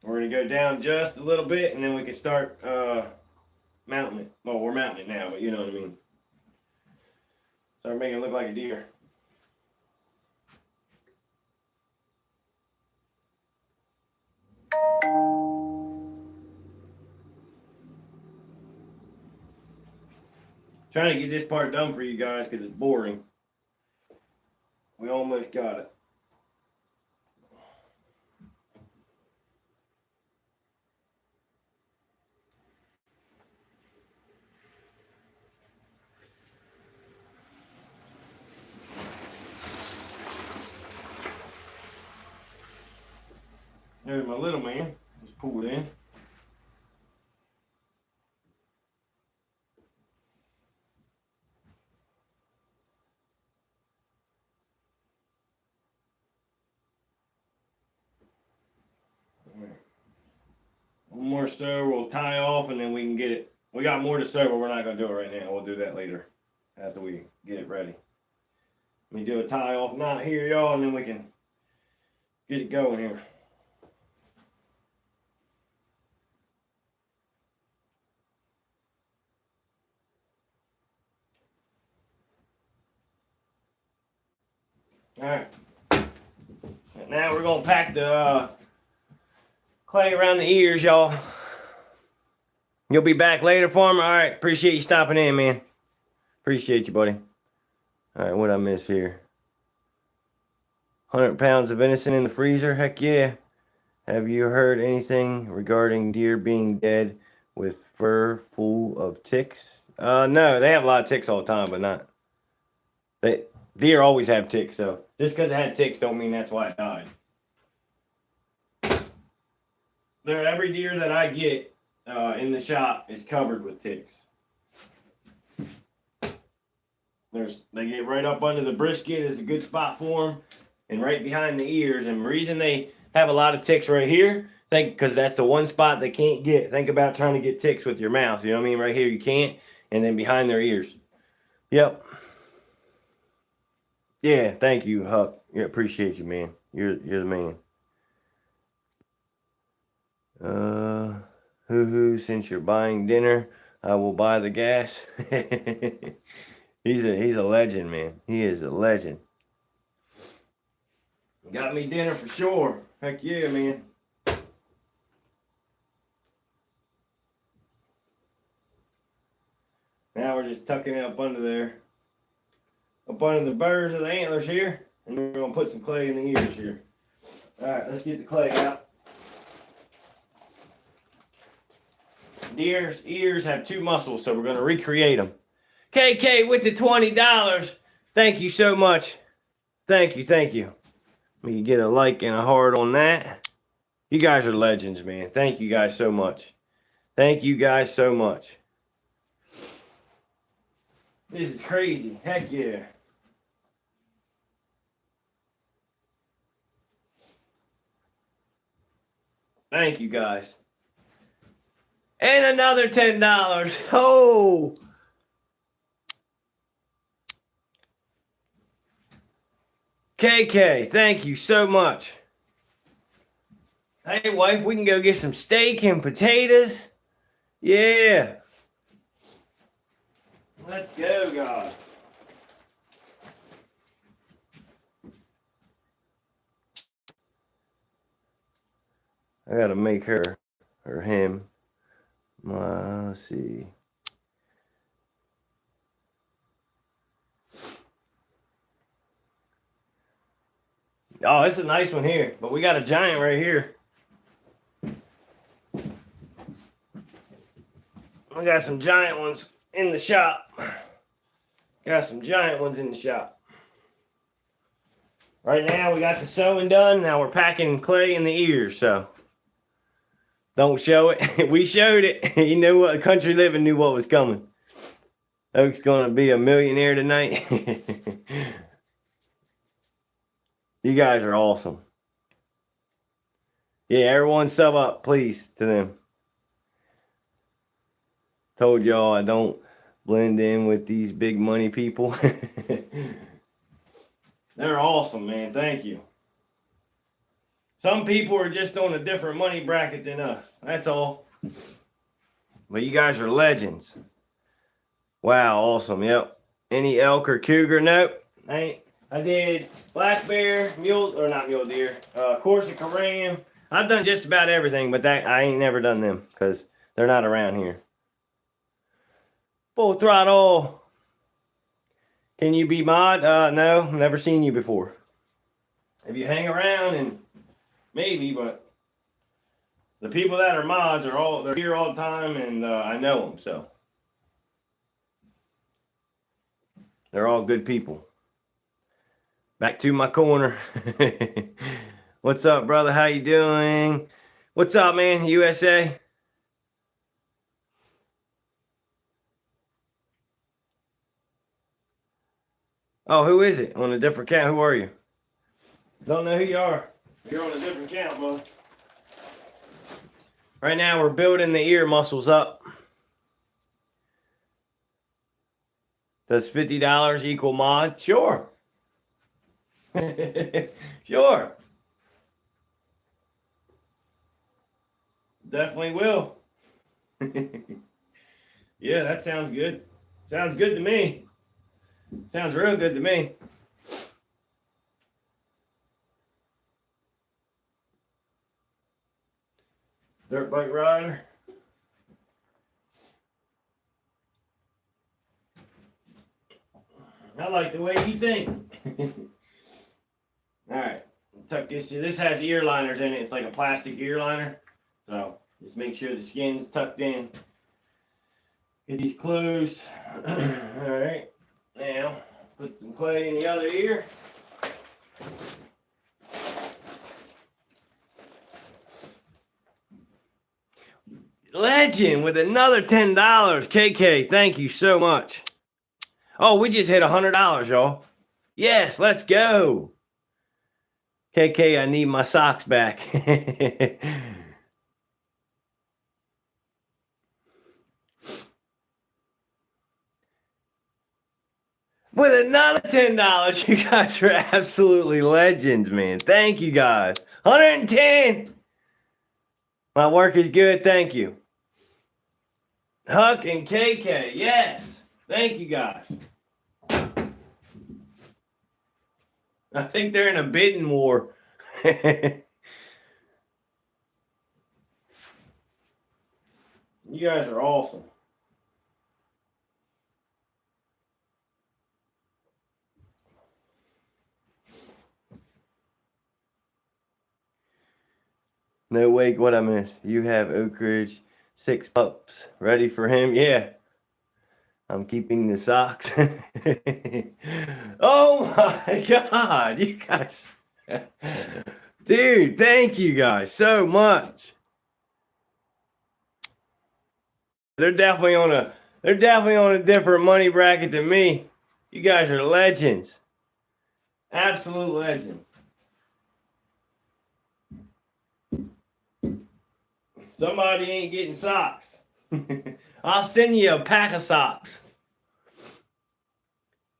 We're going to go down just a little bit, and then we can start mounting it. Well, we're mounting it now, but you know what I mean. Start making it look like a deer. Trying to get this part done for you guys because it's boring. We almost got it. There's my little man. Just pull it in. One more sew, we'll tie off, and then we can get it. We got more to sew, but we're not going to do it right now. We'll do that later after we get it ready. Let me do a tie off knot here, y'all, and then we can get it going here. All right. Now we're going to pack the clay around the ears, y'all. You'll be back later, Farmer. All right. Appreciate you stopping in, man. Appreciate you, buddy. All right. What'd I miss here? 100 pounds of venison in the freezer? Heck yeah. Have you heard anything regarding deer being dead with fur full of ticks? No, they have a lot of ticks all the time, but not. Deer always have ticks, so just because it had ticks don't mean that's why it died. every deer that I get in the shop is covered with ticks. They get right up under the brisket is a good spot for them, and right behind the ears. And the reason they have a lot of ticks right here, because that's the one spot they can't get. Think about trying to get ticks with your mouth. You know what I mean? Right here you can't, and then behind their ears. Yep. Yeah, thank you, Huck. Yeah, appreciate you, man. You're the man. Since you're buying dinner, I will buy the gas. He's a legend, man. He is a legend. Got me dinner for sure. Heck yeah, man. Now we're just tucking it up under there. Up under the burrs of the antlers here. And we're going to put some clay in the ears here. Alright, let's get the clay out. Deer's ears have two muscles, so we're going to recreate them. KK with the $20. Thank you so much. Thank you, thank you. Let me get a like and a heart on that. You guys are legends, man. Thank you guys so much. Thank you guys so much. This is crazy. Heck yeah. Thank you guys. And another $10. Oh. KK, thank you so much. Hey, wife, we can go get some steak and potatoes. Yeah. Let's go, guys. I gotta make her or him. Let's see. Oh, it's a nice one here, but we got a giant right here. We got some giant ones in the shop. Got some giant ones in the shop. Right now we got the sewing done. Now we're packing clay in the ears, so don't show it. We showed it. You know what? Country Living knew what was coming. Oak's gonna be a millionaire tonight. You guys are awesome. Yeah, everyone sub up, please, to them. Told y'all I don't blend in with these big money people. They're awesome, man. Thank you. Some people are just on a different money bracket than us. That's all. But you guys are legends. Wow, awesome. Yep. Any elk or cougar? Nope. I did black bear, mule, or not mule deer, Corsica ram. I've done just about everything, but that I ain't never done them because they're not around here. Full throttle. Can you be mod? No, never seen you before. If you hang around, and maybe, but the people that are mods they're here all the time, and I know them, so they're all good people. Back to my corner. What's up, brother? How you doing? What's up, man? USA? Oh, who is it? On a different account? Who are you? Don't know who you are. You're on a different account, bro. Right now, we're building the ear muscles up. Does $50 equal mod? Sure. Sure. Definitely will. Yeah, that sounds good. Sounds good to me. Sounds real good to me. Dirt bike rider. I like the way you think. All right, tuck this. This has ear liners in it. It's like a plastic ear liner. So just make sure the skin's tucked in. Get these closed. All right. Now put some clay in the other ear. legend with another $10. KK, thank you so much. Oh, we just hit $100, y'all. Yes, let's go. KK, I need my socks back. With another $10, you guys are absolutely legends, man. Thank you, guys. 110. My work is good. Thank you. Huck and KK, yes. Thank you, guys. I think they're in a bidding war. You guys are awesome. No, wait, what I missed? You have Oak Ridge 6 pups ready for him? Yeah. I'm keeping the socks. Oh my God, you guys. Dude, thank you guys so much. They're definitely on a different money bracket than me. You guys are legends. Absolute legends. Somebody ain't getting socks. I'll send you a pack of socks.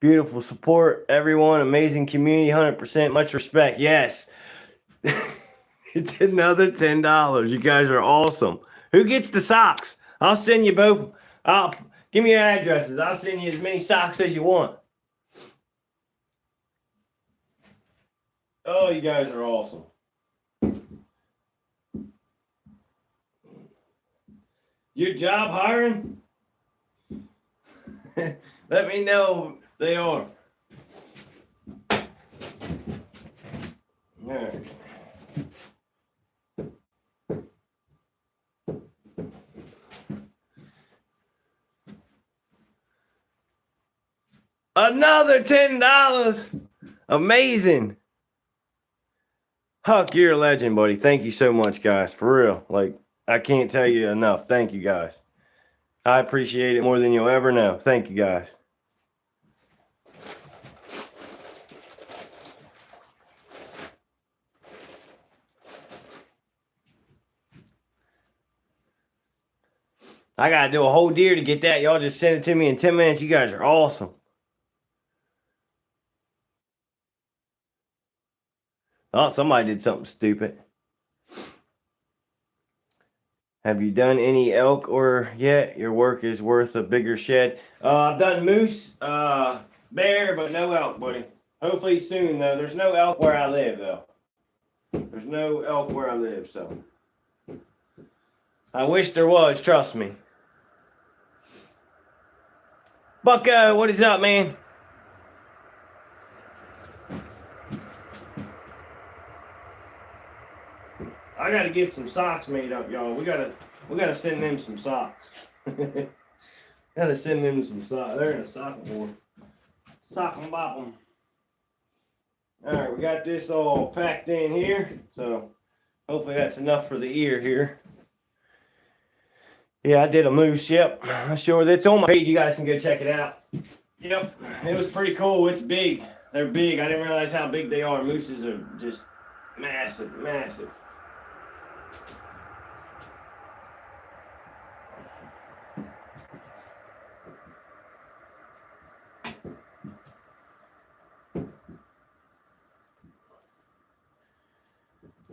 Beautiful support, everyone. Amazing community, 100%. Much respect. Yes. It's another $10. You guys are awesome. Who gets the socks? I'll send you both. Give me your addresses. I'll send you as many socks as you want. Oh, you guys are awesome. Your job hiring? Let me know if they are. All right. Another $10. Amazing. Huck, you're a legend, buddy. Thank you so much, guys. For real. Like, I can't tell you enough. Thank you, guys. I appreciate it more than you'll ever know. Thank you, guys. I gotta do a whole deer to get that. Y'all just send it to me in 10 minutes. You guys are awesome. Oh, somebody did something stupid. Have you done any elk or yet? Your work is worth a bigger shed. I've done moose, bear, but no elk, buddy. Hopefully soon, though. There's no elk where I live, though. There's no elk where I live, so. I wish there was, trust me. Bucko, what is up, man? I gotta get some socks made up, y'all. We gotta send them some socks. Gotta send them some socks. They're in a sock board. Sock 'em, bop 'em. All right, we got this all packed in here, so hopefully that's enough for the ear here. Yeah, I did a moose. Yep, I'm sure that's on my page. You guys can go check it out. Yep, it was pretty cool. It's big. They're big. I didn't realize how big they are. Mooses are just massive, massive.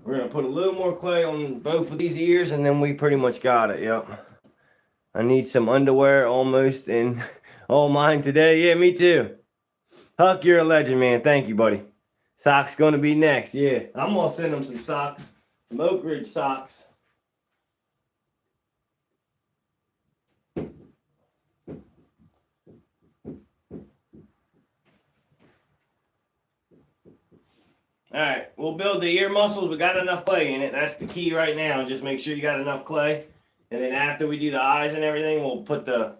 We're gonna put a little more clay on both of these ears and then we pretty much got it. Yep. I need some underwear almost in all mine today. Yeah, me too. Huck, you're a legend, man. Thank you, buddy. Socks gonna be next. Yeah, I'm gonna send them some socks, some Oak Ridge socks. All right, we'll build the ear muscles. We got enough clay in it. That's the key right now. Just make sure you got enough clay. And then after we do the eyes and everything, we'll put the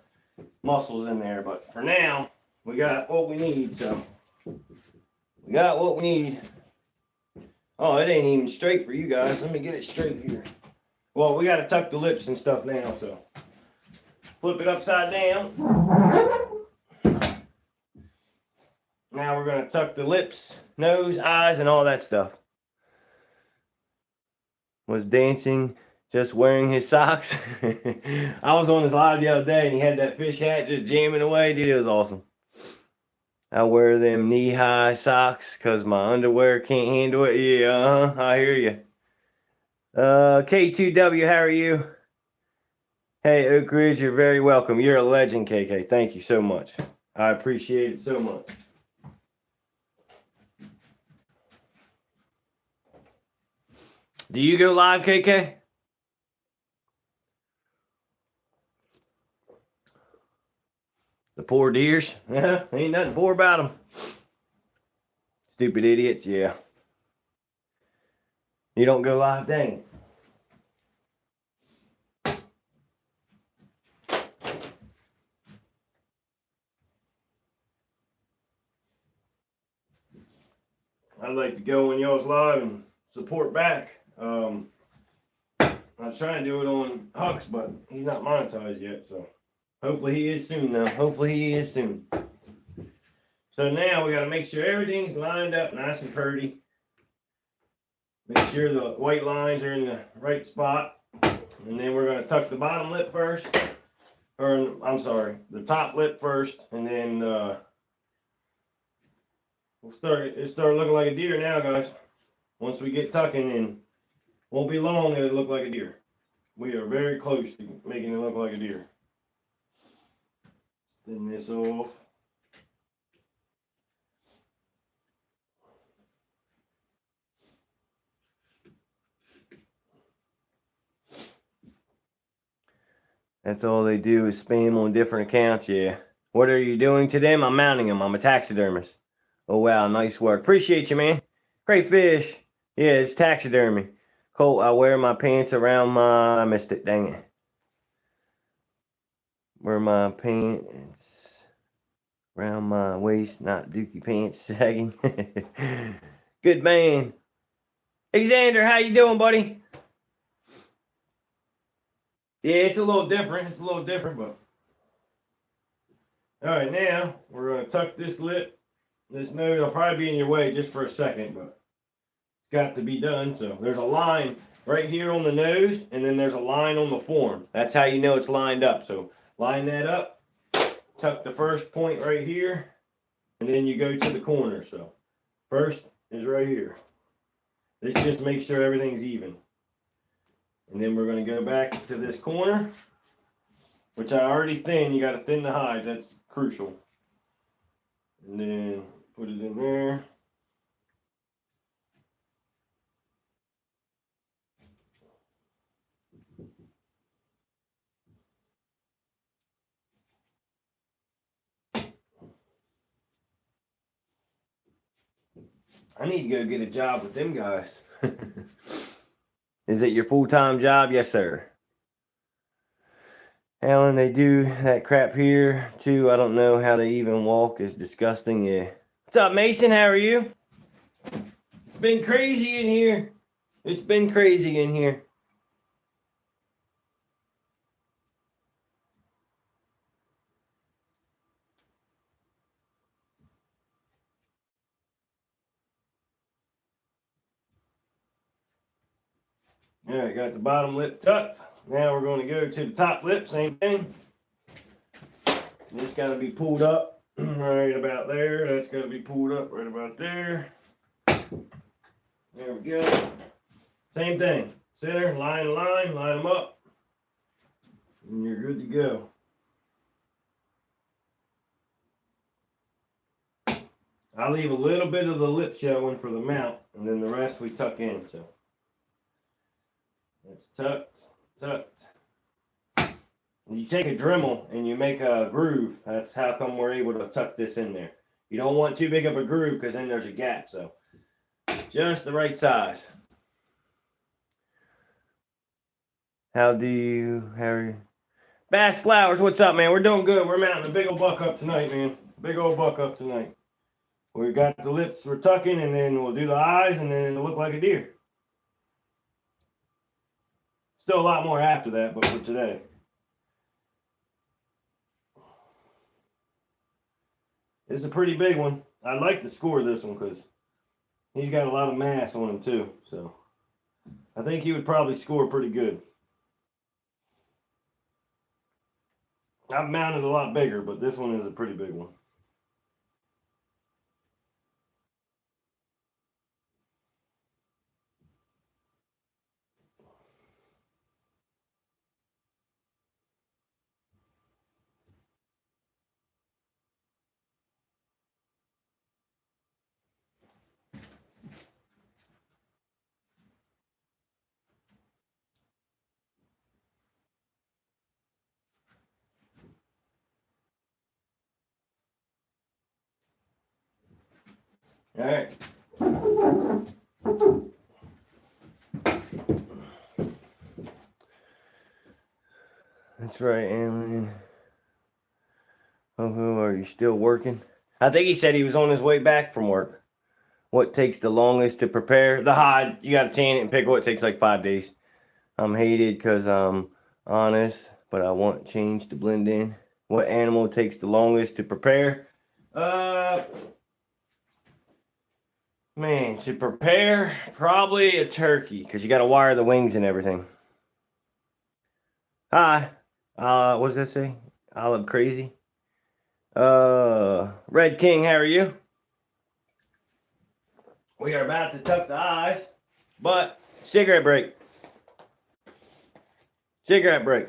muscles in there. But for now, we got what we need. So we got what we need. Oh, it ain't even straight for you guys. Let me get it straight here. Well, we got to tuck the lips and stuff now, so flip it upside down. Now we're going to tuck the lips, nose, eyes, and all that stuff. Was dancing, just wearing his socks. I was on his live the other day, and he had that fish hat just jamming away. Dude, it was awesome. I wear them knee-high socks because my underwear can't handle it. Yeah, I hear you. K2W, how are you? Hey, Oak Ridge, you're very welcome. You're a legend, KK. Thank you so much. I appreciate it so much. Do you go live, KK? The poor deers. Ain't nothing poor about them. Stupid idiots, yeah. You don't go live, dang it. I'd like to go on y'all's live and support back. I was trying to do it on Hux, but he's not monetized yet, so hopefully he is soon though. Hopefully he is soon. So now we got to make sure everything's lined up nice and pretty. Make sure the white lines are in the right spot. And then we're going to tuck the bottom lip first. Or, I'm sorry, the top lip first. And then we'll start looking like a deer now, guys. Once we get tucking in, won't be long and it'll look like a deer. We are very close to making it look like a deer. Spin this off. That's all they do is spam on different accounts, yeah. What are you doing to them? I'm mounting them. I'm a taxidermist. Oh, wow, nice work. Appreciate you, man. Great fish. Yeah, it's taxidermy. Colt, I wear my pants around my... I missed it, dang it. Wear my pants around my waist, not dookie pants sagging. Good man. Alexander, how you doing, buddy? Yeah, it's a little different. It's a little different, but... All right, now we're going to tuck this lip. This nose will probably be in your way just for a second, but it's got to be done. So there's a line right here on the nose, and then there's a line on the form. That's how you know it's lined up. So line that up, tuck the first point right here, and then you go to the corner. So first is right here. This just makes sure everything's even. And then we're going to go back to this corner, which I already thinned. You got to thin the hide. That's crucial. And then put it in there. I need to go get a job with them guys. Is it your full-time job? Yes, sir. Alan, they do that crap here too. I don't know how they even walk. It's disgusting. Yeah. What's up, Mason? How are you? It's been crazy in here. It's been crazy in here. All right, got the bottom lip tucked. Now we're going to go to the top lip, same thing. This got to be pulled up right about there. That's got to be pulled up right about there. There we go. Same thing. Center, line, line them up. And you're good to go. I leave a little bit of the lip showing for the mount, and then the rest we tuck in. So that's tucked, tucked. And you take a Dremel and you make a groove. That's how come we're able to tuck this in there. You don't want too big of a groove because then there's a gap. So just the right size. How are you? Bass Flowers, what's up, man? We're doing good. We're mounting a big old buck up tonight, man. Big old buck up tonight. We got the lips we're tucking, and then we'll do the eyes, and then it'll look like a deer. Still a lot more after that, but for today. It's a pretty big one. I'd like to score this one because he's got a lot of mass on him too. So I think he would probably score pretty good. I've mounted a lot bigger, but this one is a pretty big one. All right. That's right, Alan. Oh, are you still working? I think he said he was on his way back from work. What takes the longest to prepare? The hide. You got to tan it and pickle it. It takes like 5 days. I'm hated because I'm honest, but I want change to blend in. What animal takes the longest to prepare? Man, to prepare, probably a turkey because you got to wire the wings and everything. Hi. What does that say? Olive crazy. Red King, how are you? We are about to tuck the eyes, but cigarette break. Cigarette break.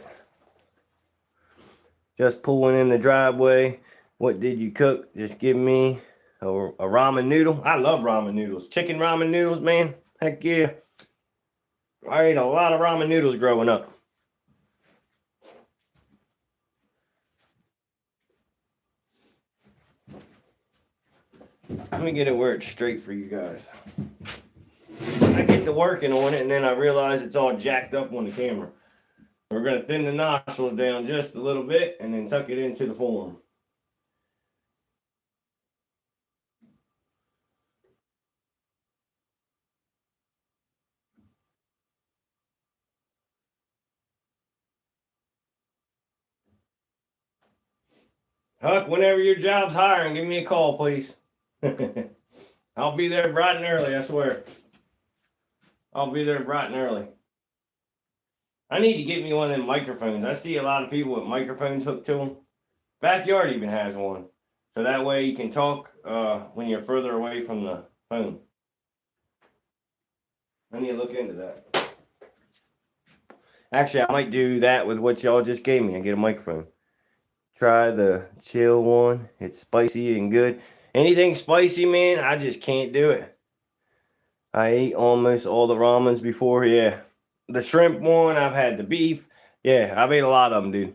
Just pulling in the driveway. What did you cook? Just give me a ramen noodle. I love ramen noodles. Chicken ramen noodles, man. Heck yeah. I ate a lot of ramen noodles growing up. Let me get it where it's straight for you guys. I get to working on it and then I realize it's all jacked up on the camera. We're going to thin the nostrils down just a little bit and then tuck it into the form. Huck, whenever your job's hiring, give me a call, please. I'll be there bright and early, I swear. I'll be there bright and early. I need to get me one of them microphones. I see a lot of people with microphones hooked to them. Backyard even has one. So that way you can talk when you're further away from the phone. I need to look into that. Actually, I might do that with what y'all just gave me and get a microphone. Try the chill one. It's spicy and good. Anything spicy, man, I just can't do it. I ate almost all the ramens before. Yeah. The shrimp one, I've had the beef. Yeah, I've ate a lot of them, dude.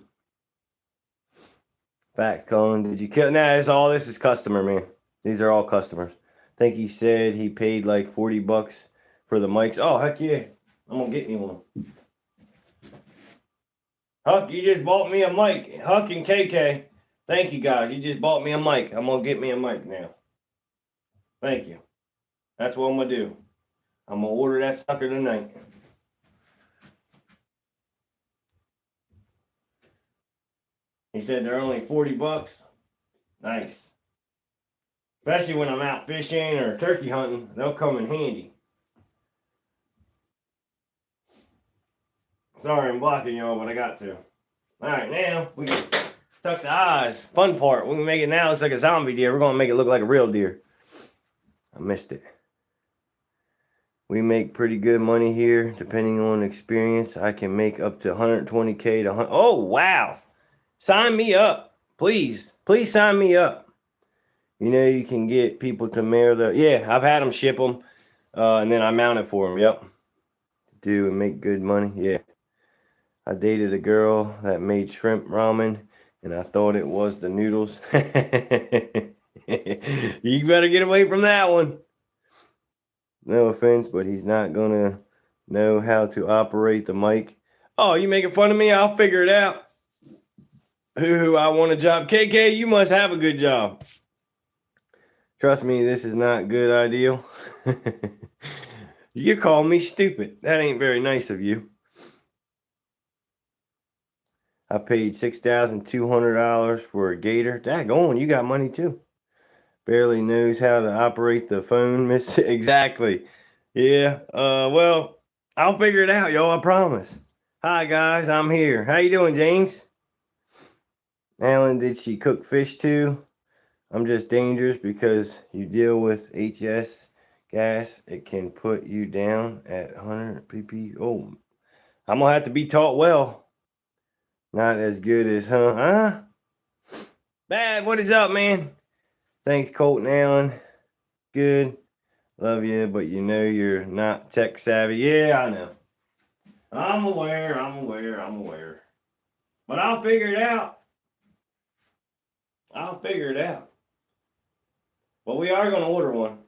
Facts, Colin. Did you kill? Nah, this is customer, man. These are all customers. I think he said he paid like $40 for the mics. Oh, heck yeah. I'm going to get me one. Huck, you just bought me a mic. Huck and KK. Thank you, guys. You just bought me a mic. I'm going to get me a mic now. Thank you. That's what I'm going to do. I'm going to order that sucker tonight. He said they're only $40. Nice. Especially when I'm out fishing or turkey hunting, they'll come in handy. Sorry I'm blocking y'all, but I got to. Alright, now we can tuck the eyes. Fun part, we can make it now. It looks like a zombie deer. We're going to make it look like a real deer. I missed it. We make pretty good money here, depending on experience. I can make up to 120K to 100. Oh, wow. Sign me up. Please. Please sign me up. You know, you can get people to mail the... Yeah, I've had them ship them. And then I mount it for them. Yep. Do and make good money. Yeah. I dated a girl that made shrimp ramen, and I thought it was the noodles. You better get away from that one. No offense, but he's not going to know how to operate the mic. Oh, you making fun of me? I'll figure it out. I want a job. KK, you must have a good job. Trust me, this is not good ideal. You call me stupid. That ain't very nice of you. I paid $6,200 for a gator. Daggone, you got money too. Barely knows how to operate the phone, miss. Exactly. Yeah. Well, I'll figure it out, y'all. I promise. Hi, guys. I'm here. How you doing, James? Alan, did she cook fish too? I'm just dangerous because you deal with HS gas. It can put you down at 100 pp. Oh, I'm gonna have to be taught well. Not as good as, huh? Bad, what is up, man? Thanks, Colton Allen. Good. Love you, but you know you're not tech savvy. Yeah, I know. I'm aware. But I'll figure it out. But we are going to order one.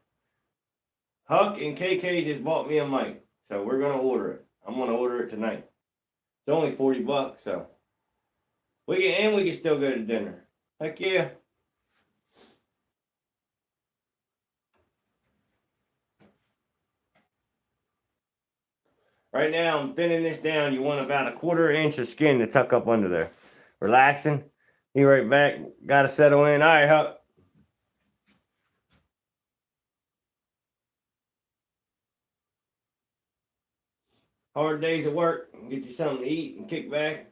Huck and KK just bought me a mic. So we're going to order it. I'm going to order it tonight. It's only $40, so. We can still go to dinner. Heck yeah. Right now, I'm thinning this down. You want about a 1/4 inch of skin to tuck up under there. Relaxing. Be right back. Got to settle in. All right, Huck. Hard days at work. Get you something to eat and kick back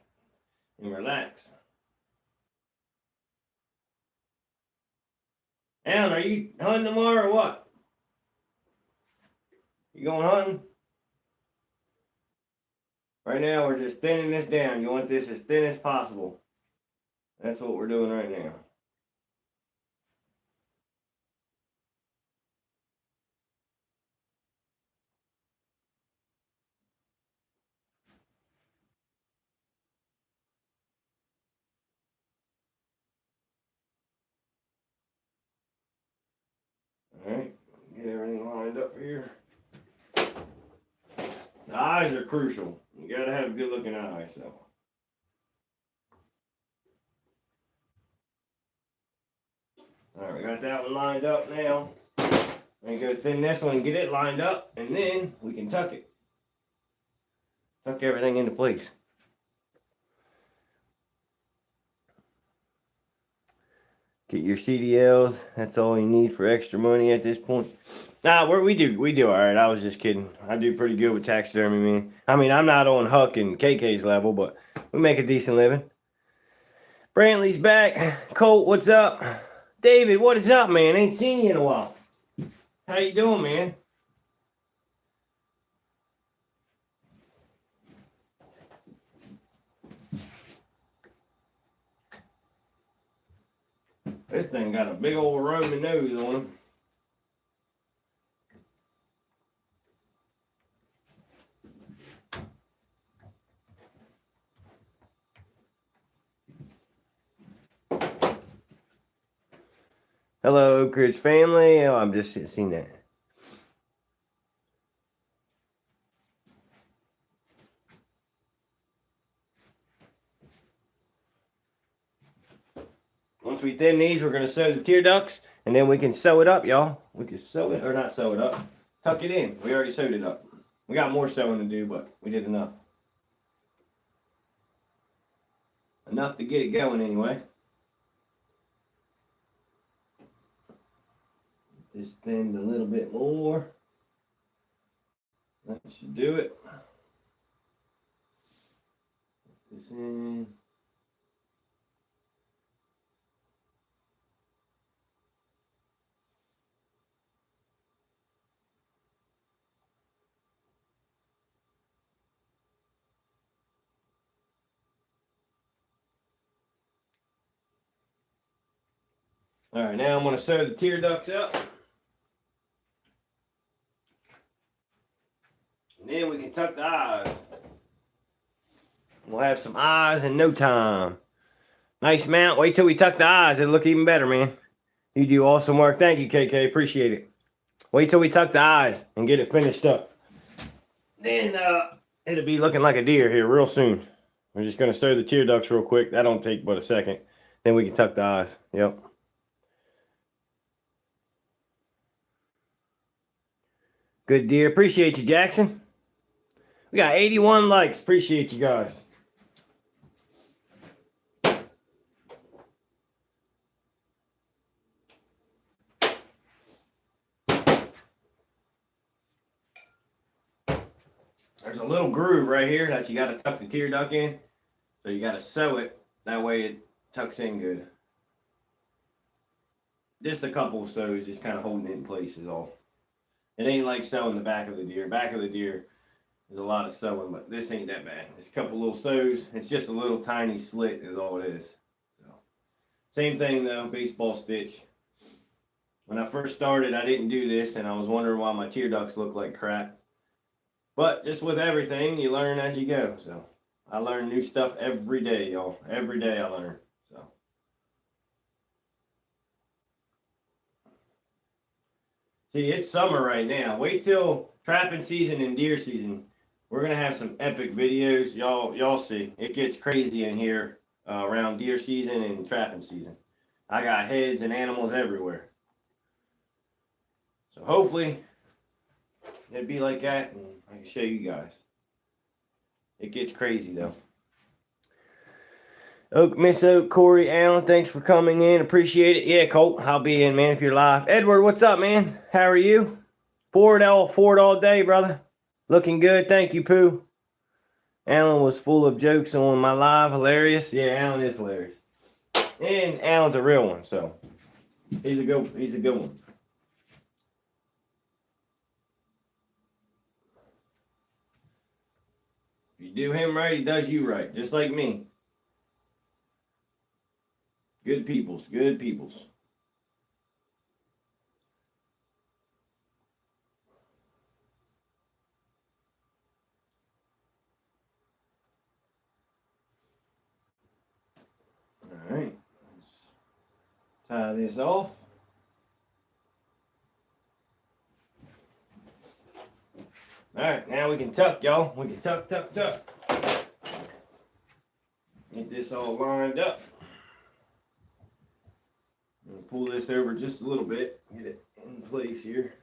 and relax. Alan, are you hunting tomorrow or what? You going hunting? Right now, we're just thinning this down. You want this as thin as possible. That's what we're doing right now. All right, get everything lined up here. The eyes are crucial. You gotta have good looking eyes, so. All right, we got that one lined up now. We're gonna go thin this one and get it lined up, and then we can tuck it. Tuck everything into place. Get your CDLs. That's all you need for extra money at this point. Nah, we do all right. I was just kidding. I do pretty good with taxidermy, man. I mean, I'm not on Huck and KK's level, but we make a decent living. Brantley's back. Colt, what's up? David, what is up, man? Ain't seen you in a while. How you doing, man? This thing got a big old Roman nose on him. Hello, Oak Ridge family. Oh, I'm just seeing that. Once we thin these, we're going to sew the tear ducts, and then we can sew it up, y'all. We can sew it, or not sew it up, tuck it in. We already sewed it up. We got more sewing to do, but we did enough. Enough to get it going anyway. Just thinned a little bit more. That should do it. Put this in. All right, now I'm going to sew the tear ducts up. And then we can tuck the eyes. We'll have some eyes in no time. Nice mount. Wait till we tuck the eyes. It'll look even better, man. You do awesome work. Thank you, KK. Appreciate it. Wait till we tuck the eyes and get it finished up. Then it'll be looking like a deer here real soon. We're just going to sew the tear ducts real quick. That don't take but a second. Then we can tuck the eyes. Yep. Good deer. Appreciate you, Jackson. We got 81 likes. Appreciate you guys. little groove right here that you got to tuck the tear duct in. So you got to sew it. That way it tucks in good. Just a couple of sews, just kind of holding it in place is all. It ain't like sewing the back of the deer. Back of the deer is a lot of sewing, but this ain't that bad. It's a couple little sews. It's just a little tiny slit is all it is. So, same thing though, baseball stitch. When I first started, I didn't do this, and I was wondering why my tear ducts look like crap. But just with everything, you learn as you go. So I learn new stuff every day, y'all. Every day I learn. So. See, it's summer right now. Wait till trapping season and deer season. We're gonna have some epic videos. Y'all see. It gets crazy in here around deer season and trapping season. I got heads and animals everywhere. So hopefully it'd be like that, and I can show you guys. It gets crazy though. Oak, Miss Oak, Corey, Allen, thanks for coming in. Appreciate it. Yeah, Colt, I'll be in, man, if you're live. Edward, what's up, man? How are you? Forward all day, brother. Looking good. Thank you, Pooh. Alan was full of jokes on my live. Hilarious. Yeah, Alan is hilarious. And Alan's a real one, so he's a good one. If you do him right, he does you right. Just like me. Good peoples. Good peoples. All right. Let's tie this off. All right, now we can tuck, y'all. We can tuck. Get this all lined up. I'm gonna pull this over just a little bit, get it in place here.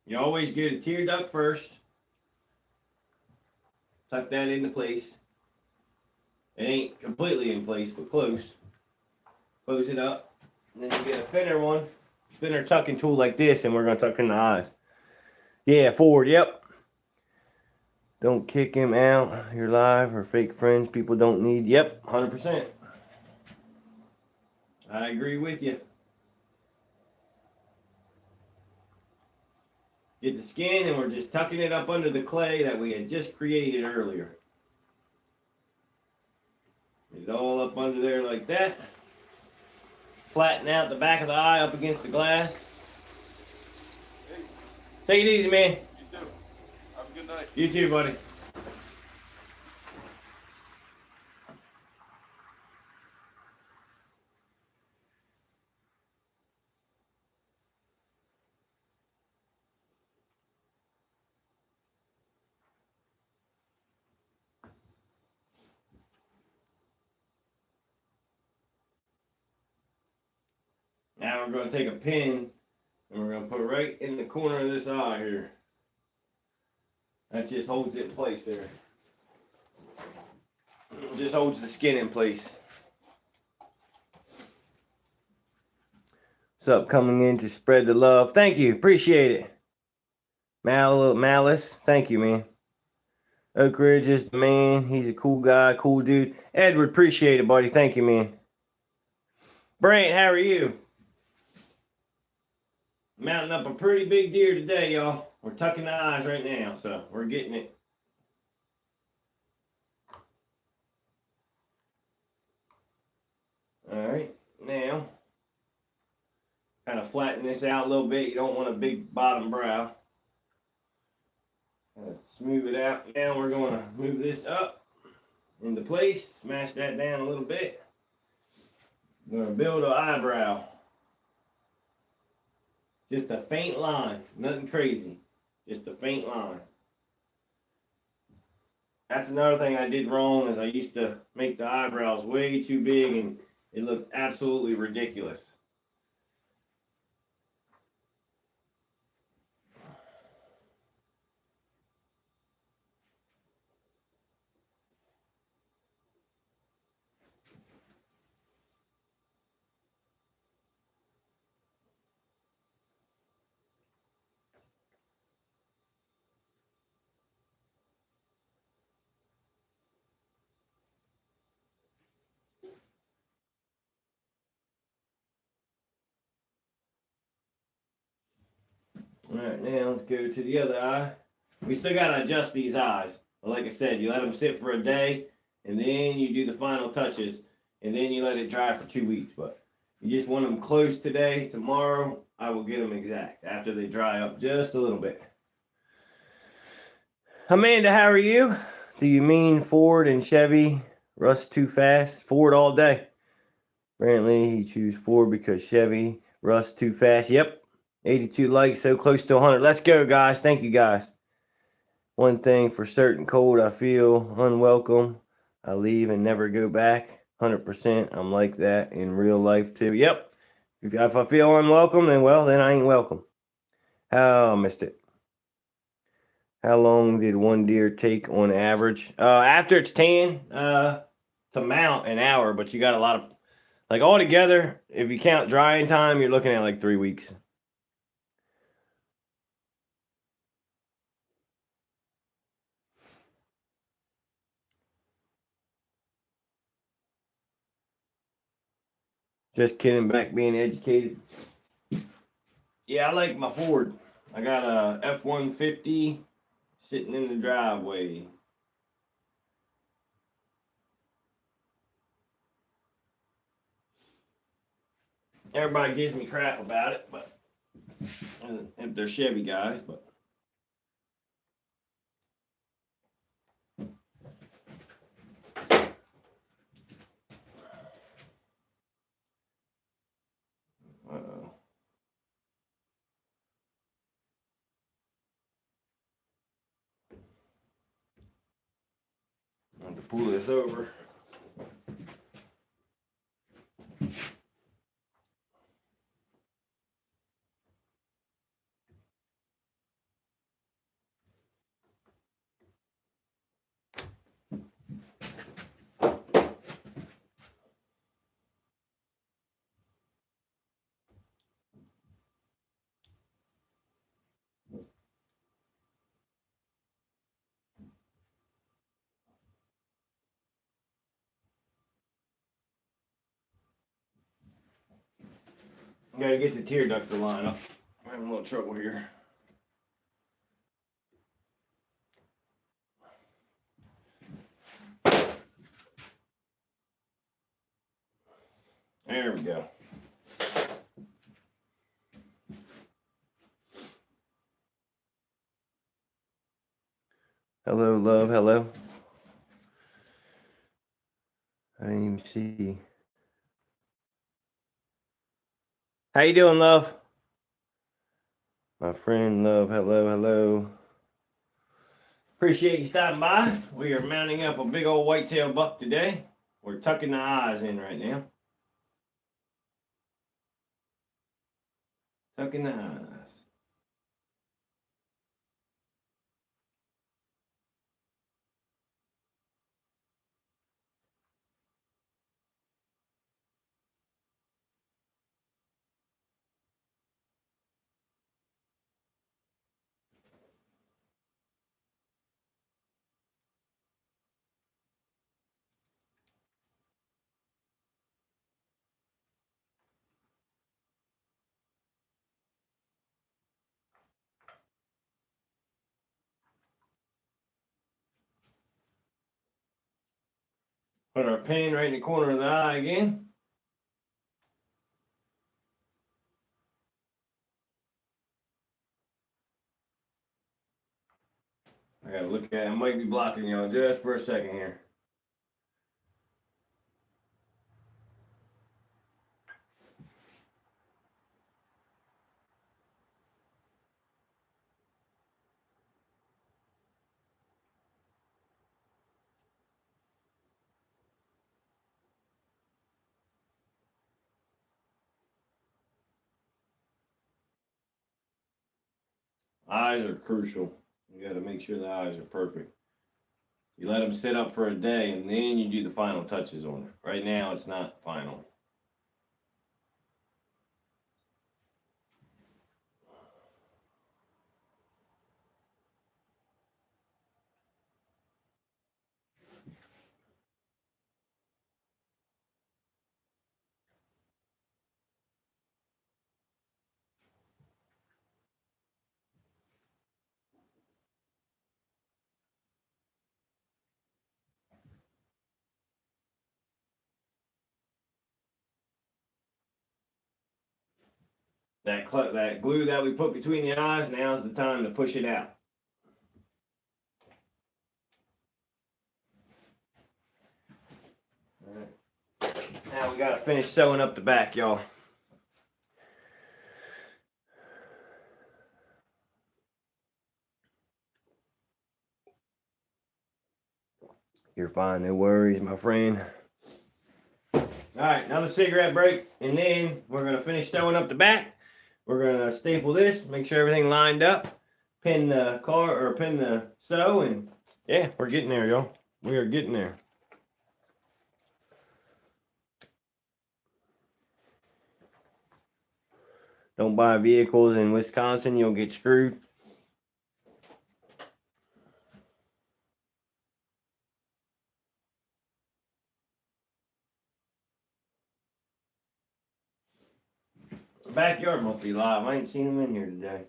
You always get a tear duct first. Tuck that into place. It ain't completely in place, but close. Close it up. And then you get a spinner tucking tool like this, and we're gonna tuck in the eyes. Yeah, forward, yep. Don't kick him out. You're live or fake friends people don't need. Yep, 100%. I agree with you. Get the skin, and we're just tucking it up under the clay that we had just created earlier. Get it all up under there like that. Flatten out the back of the eye up against the glass. Hey. Take it easy, man. You too. Have a good night. You too, buddy. Now we're going to take a pin and we're going to put it right in the corner of this eye here. That just holds it in place there. Just holds the skin in place. What's up, coming in to spread the love. Thank you. Appreciate it. Malice. Thank you, man. Oak Ridge is the man. He's a cool guy, cool dude. Edward, appreciate it, buddy. Thank you, man. Brant, how are you? Mounting up a pretty big deer today, y'all. We're tucking the eyes right now, so we're getting it. All right, now, kind of flatten this out a little bit. You don't want a big bottom brow. Smooth it out. Now we're going to move this up into place. Smash that down a little bit. We're going to build an eyebrow. Just a faint line. Nothing crazy. Just a faint line. That's another thing I did wrong, is I used to make the eyebrows way too big and it looked absolutely ridiculous. All right, now let's go to the other eye. We still gotta adjust these eyes. But like I said, you let them sit for a day, and then you do the final touches, and then you let it dry for 2 weeks. But you just want them close today. Tomorrow, I will get them exact after they dry up just a little bit. Amanda, how are you? Do you mean Ford and Chevy rust too fast? Ford all day. Apparently, he choose Ford because Chevy rust too fast. Yep. 82 likes, so close to 100. Let's go, guys. Thank you, guys. One thing for certain, cold, I feel unwelcome. I leave and never go back. 100%. I'm like that in real life, too. Yep. If I feel unwelcome, then I ain't welcome. Oh, I missed it. How long did one deer take on average? After it's tan, to mount an hour, but you got a lot of, like all together, if you count drying time, you're looking at like 3 weeks. Just kidding, back being educated. Yeah, I like my Ford. I got a F-150 sitting in the driveway. Everybody gives me crap about it, but if they're Chevy guys, but uh-oh. I have to pull this over. Gotta get the tear ductor line up. I'm having a little trouble here. There we go. Hello, love. Hello. I didn't even see. How you doing, love? My friend, love. Hello, hello. Appreciate you stopping by. We are mounting up a big old whitetail buck today. We're tucking the eyes in right now. Tucking the eyes. Put our pin right in the corner of the eye again. I gotta look at it. I might be blocking y'all just for a second here. Eyes are crucial. You gotta make sure the eyes are perfect. You let them sit up for a day and then you do the final touches on it. Right now, it's not final. that glue that we put between the eyes, now's the time to push it out. All right. Now we gotta finish sewing up the back, y'all. You're fine, no worries, my friend. All right, another cigarette break, and then we're gonna finish sewing up the back. We're gonna staple this, make sure everything lined up, pin the sew, and yeah, we're getting there, y'all. We are getting there. Don't buy vehicles in Wisconsin, you'll get screwed. The backyard must be live. I ain't seen them in here today.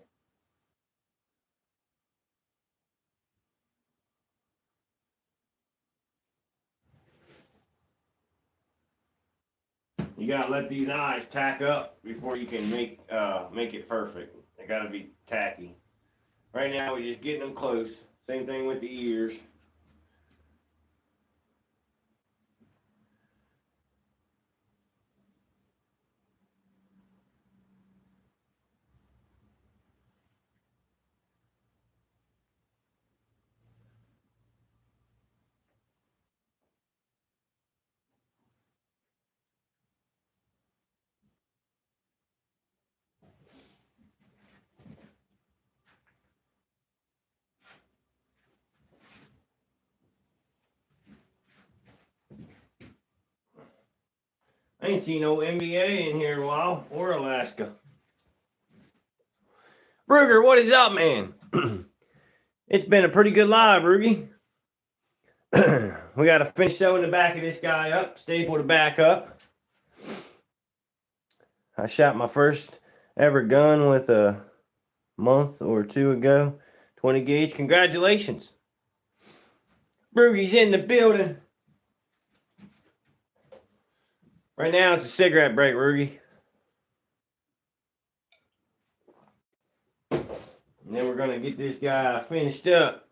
You gotta let these eyes tack up before you can make it perfect. They gotta be tacky. Right now we're just getting them close. Same thing with the ears. I ain't seen no NBA in here in a while, or Alaska. Ruger, what is up, man? It's been a pretty good live, Rugy. We got to finish sewing the back of this guy up, staple the back up. I shot my first ever gun with a month or two ago, 20 gauge. Congratulations. Rugy's in the building. Right now it's a cigarette break, Rugy. And then we're gonna get this guy finished up.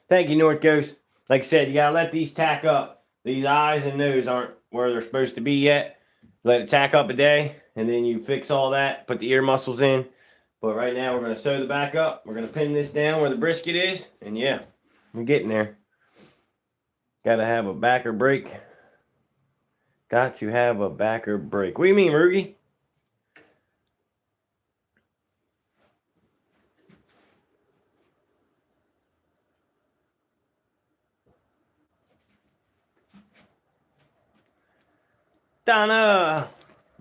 Thank you, North Coast. Like I said, you gotta let these tack up. These eyes and nose aren't where they're supposed to be yet. Let it tack up a day, and then you fix all that, put the ear muscles in. But right now we're gonna sew the back up. We're gonna pin this down where the brisket is, and yeah, we're getting there. Gotta have a backer break. Got to have a backer break. What do you mean, Rugy? Donna!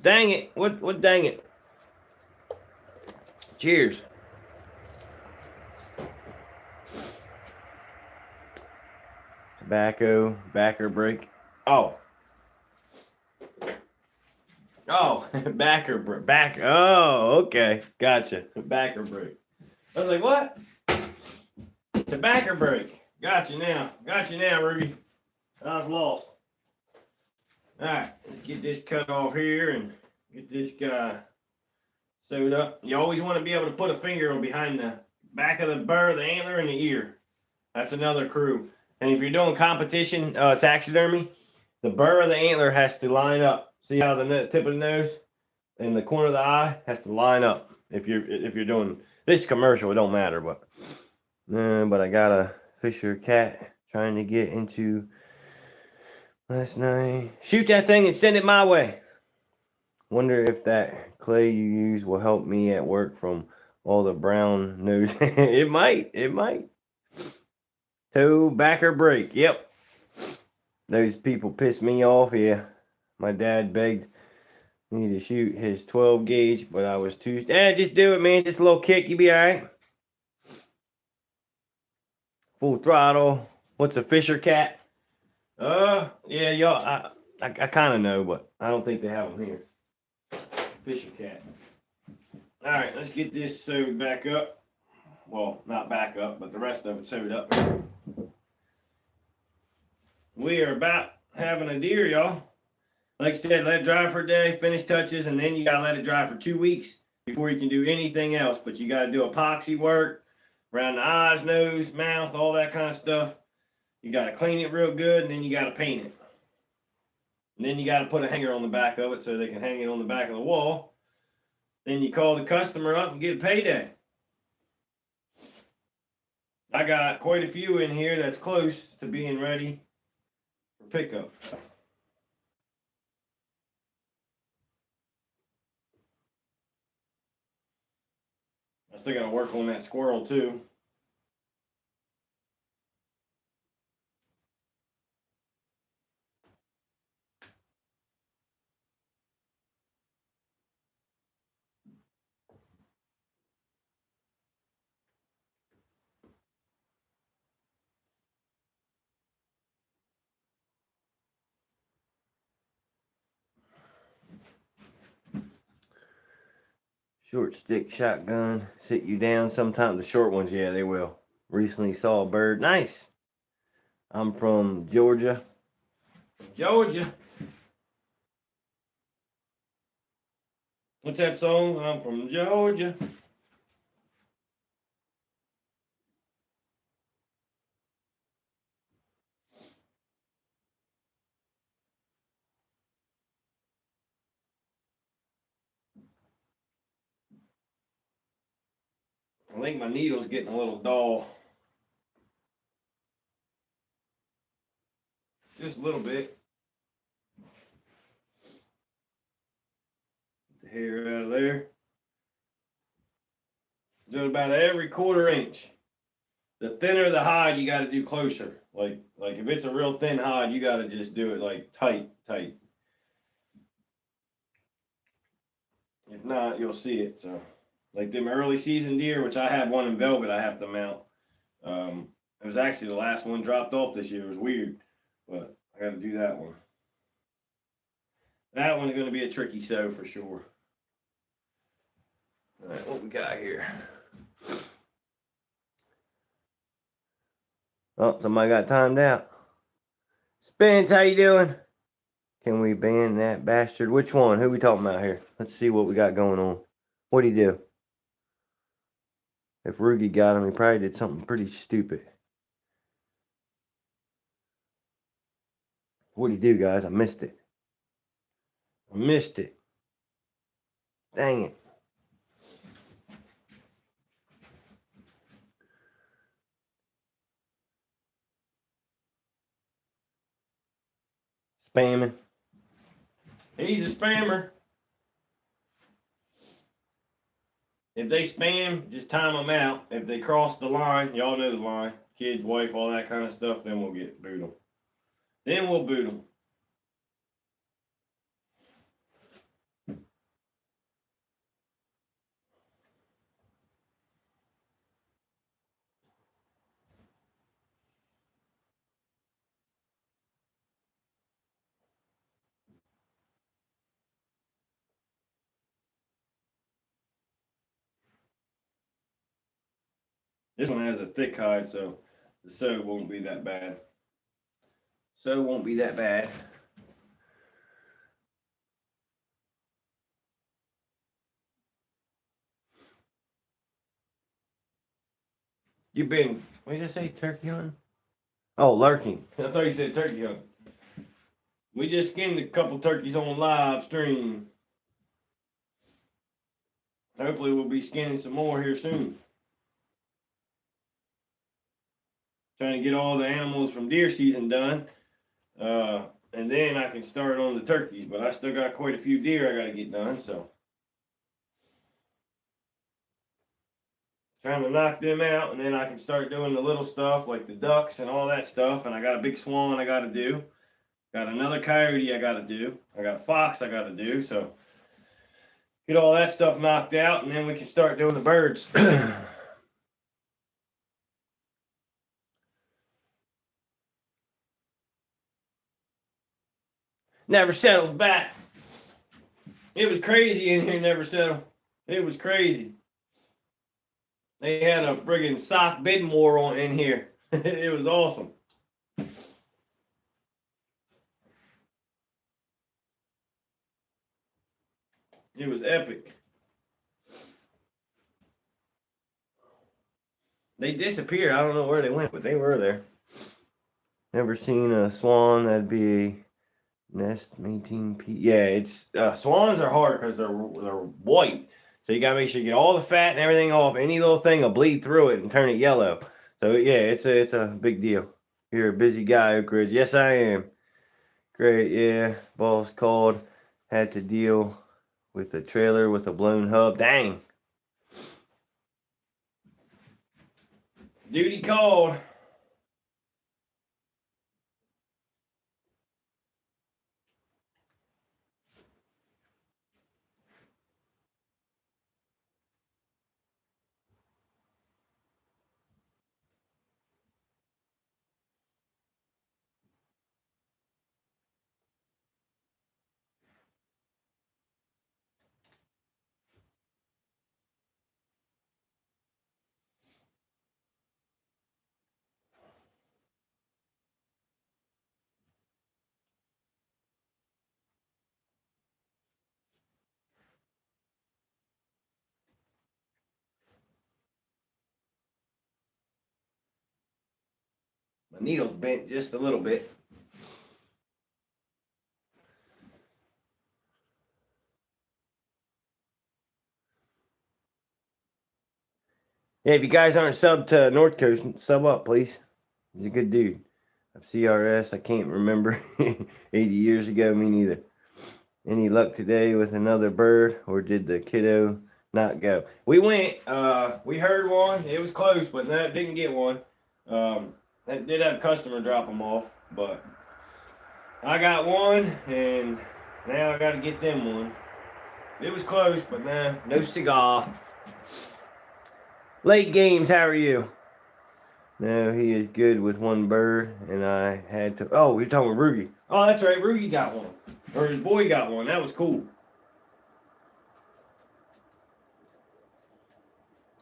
Dang it. What dang it? Cheers. Tobacco, backer break. Oh. Oh, back. Oh, okay. Gotcha. Backer break. I was like, what? Tobacco break. Gotcha now, Ruby. I was lost. Alright, let's get this cut off here and get this guy sewed up. You always want to be able to put a finger on behind the back of the burr, the antler, and the ear. That's another crew. And if you're doing competition taxidermy, the burr of the antler has to line up. See how the tip of the nose and the corner of the eye has to line up. If you're doing this commercial, it don't matter. But I got a Fisher cat trying to get into last night. Shoot that thing and send it my way. Wonder if that clay you use will help me at work from all the brown nose. It might. Toe backer break. Yep. Those people piss me off. Yeah. My dad begged me to shoot his 12 gauge, but I was too. Just do it, man. Just a little kick. You be all right. Full throttle. What's a Fisher cat? Yeah, y'all. I kind of know, but I don't think they have them here. Fisher cat. All right, let's get this sewed back up. Well, not back up, but the rest of it sewed up. We are about having a deer, y'all. Like I said, let it dry for a day, finish touches, and then you gotta let it dry for 2 weeks before you can do anything else. But you gotta do epoxy work around the eyes, nose, mouth, all that kind of stuff. You gotta clean it real good, and then you gotta paint it. And then you gotta put a hanger on the back of it so they can hang it on the back of the wall. Then you call the customer up and get a payday. I got quite a few in here that's close to being ready for pickup. I still gotta work on that squirrel too. Short stick shotgun, sit you down. Sometimes the short ones, yeah, they will. Recently saw a bird. Nice. I'm from Georgia. Georgia. What's that song? I'm from Georgia. I think my needle's getting a little dull. Just a little bit. Get the hair out of there. Just about every 1/4 inch. The thinner the hide, you got to do closer. Like if it's a real thin hide, you got to just do it like tight. If not, you'll see it. So, like them early season deer, which I have one in velvet, I have to mount. It was actually the last one dropped off this year. It was weird, but I got to do that one. That one's going to be a tricky sew for sure. All right, what we got here? Oh, somebody got timed out. Spence, how you doing? Can we ban that bastard? Which one? Who we talking about here? Let's see what we got going on. What'd he do? If Rugi got him, he probably did something pretty stupid. What'd he do, guys? I missed it. Dang it. Spamming. He's a spammer. If they spam, just time them out. If they cross the line, y'all know the line. Kids, wife, all that kind of stuff, then we'll boot them. Then we'll boot them. This one has a thick hide, so the sew won't be that bad. You've been, what did you say, turkey hunting? Oh, lurking. I thought you said turkey hunting. We just skinned a couple turkeys on live stream. Hopefully we'll be skinning some more here soon. Trying to get all the animals from deer season done. And then I can start on the turkeys, but I still got quite a few deer I got to get done, so. Trying to knock them out, and then I can start doing the little stuff like the ducks and all that stuff. And I got a big swan I got to do. Got another coyote I got to do. I got a fox I got to do. So get all that stuff knocked out, and then we can start doing the birds. Never settled back. It was crazy in here, never settled. It was crazy. They had a friggin' sock bidding war on in here. It was awesome. It was epic. They disappeared. I don't know where they went, but they were there. Never seen a swan. That'd be a nest mating. Yeah, it's swans are hard because they're white. So you gotta make sure you get all the fat and everything off. Any little thing will bleed through it and turn it yellow. So yeah, it's a big deal. You're a busy guy, Oak Ridge. Yes, I am. Great, yeah. Boss called. Had to deal with a trailer with a blown hub. Dang. Duty called. My needle's bent just a little bit. Yeah, if you guys aren't subbed to North Coast, sub up, please. He's a good dude. Of CRS, I can't remember. 80 years ago, me neither. Any luck today with another bird, or did the kiddo not go? We went, we heard one. It was close, but no, didn't get one. I did have a customer drop them off, but I got one, and now I got to get them one. It was close, but nah, no cigar. Late games, how are you? No, he is good with one bird, and I had to. Oh, you're talking about Rugi. Oh, that's right, Rugi got one, or his boy got one. That was cool.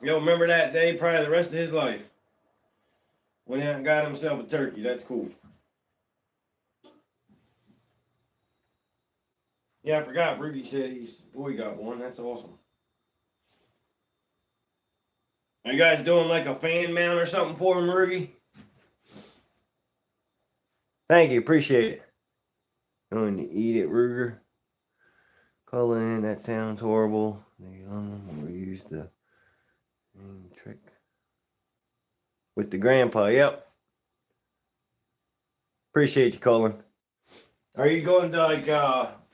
You'll remember that day probably the rest of his life. Went out and got himself a turkey. That's cool. Yeah, I forgot. Rugi said his boy got one. That's awesome. Are you guys doing like a fan mount or something for him, Rugi? Thank you. Appreciate it. Going to eat it, Ruger. Cullen, that sounds horrible. We'll use the trick with the grandpa. Yep. Appreciate you, Cullen. Are you going to like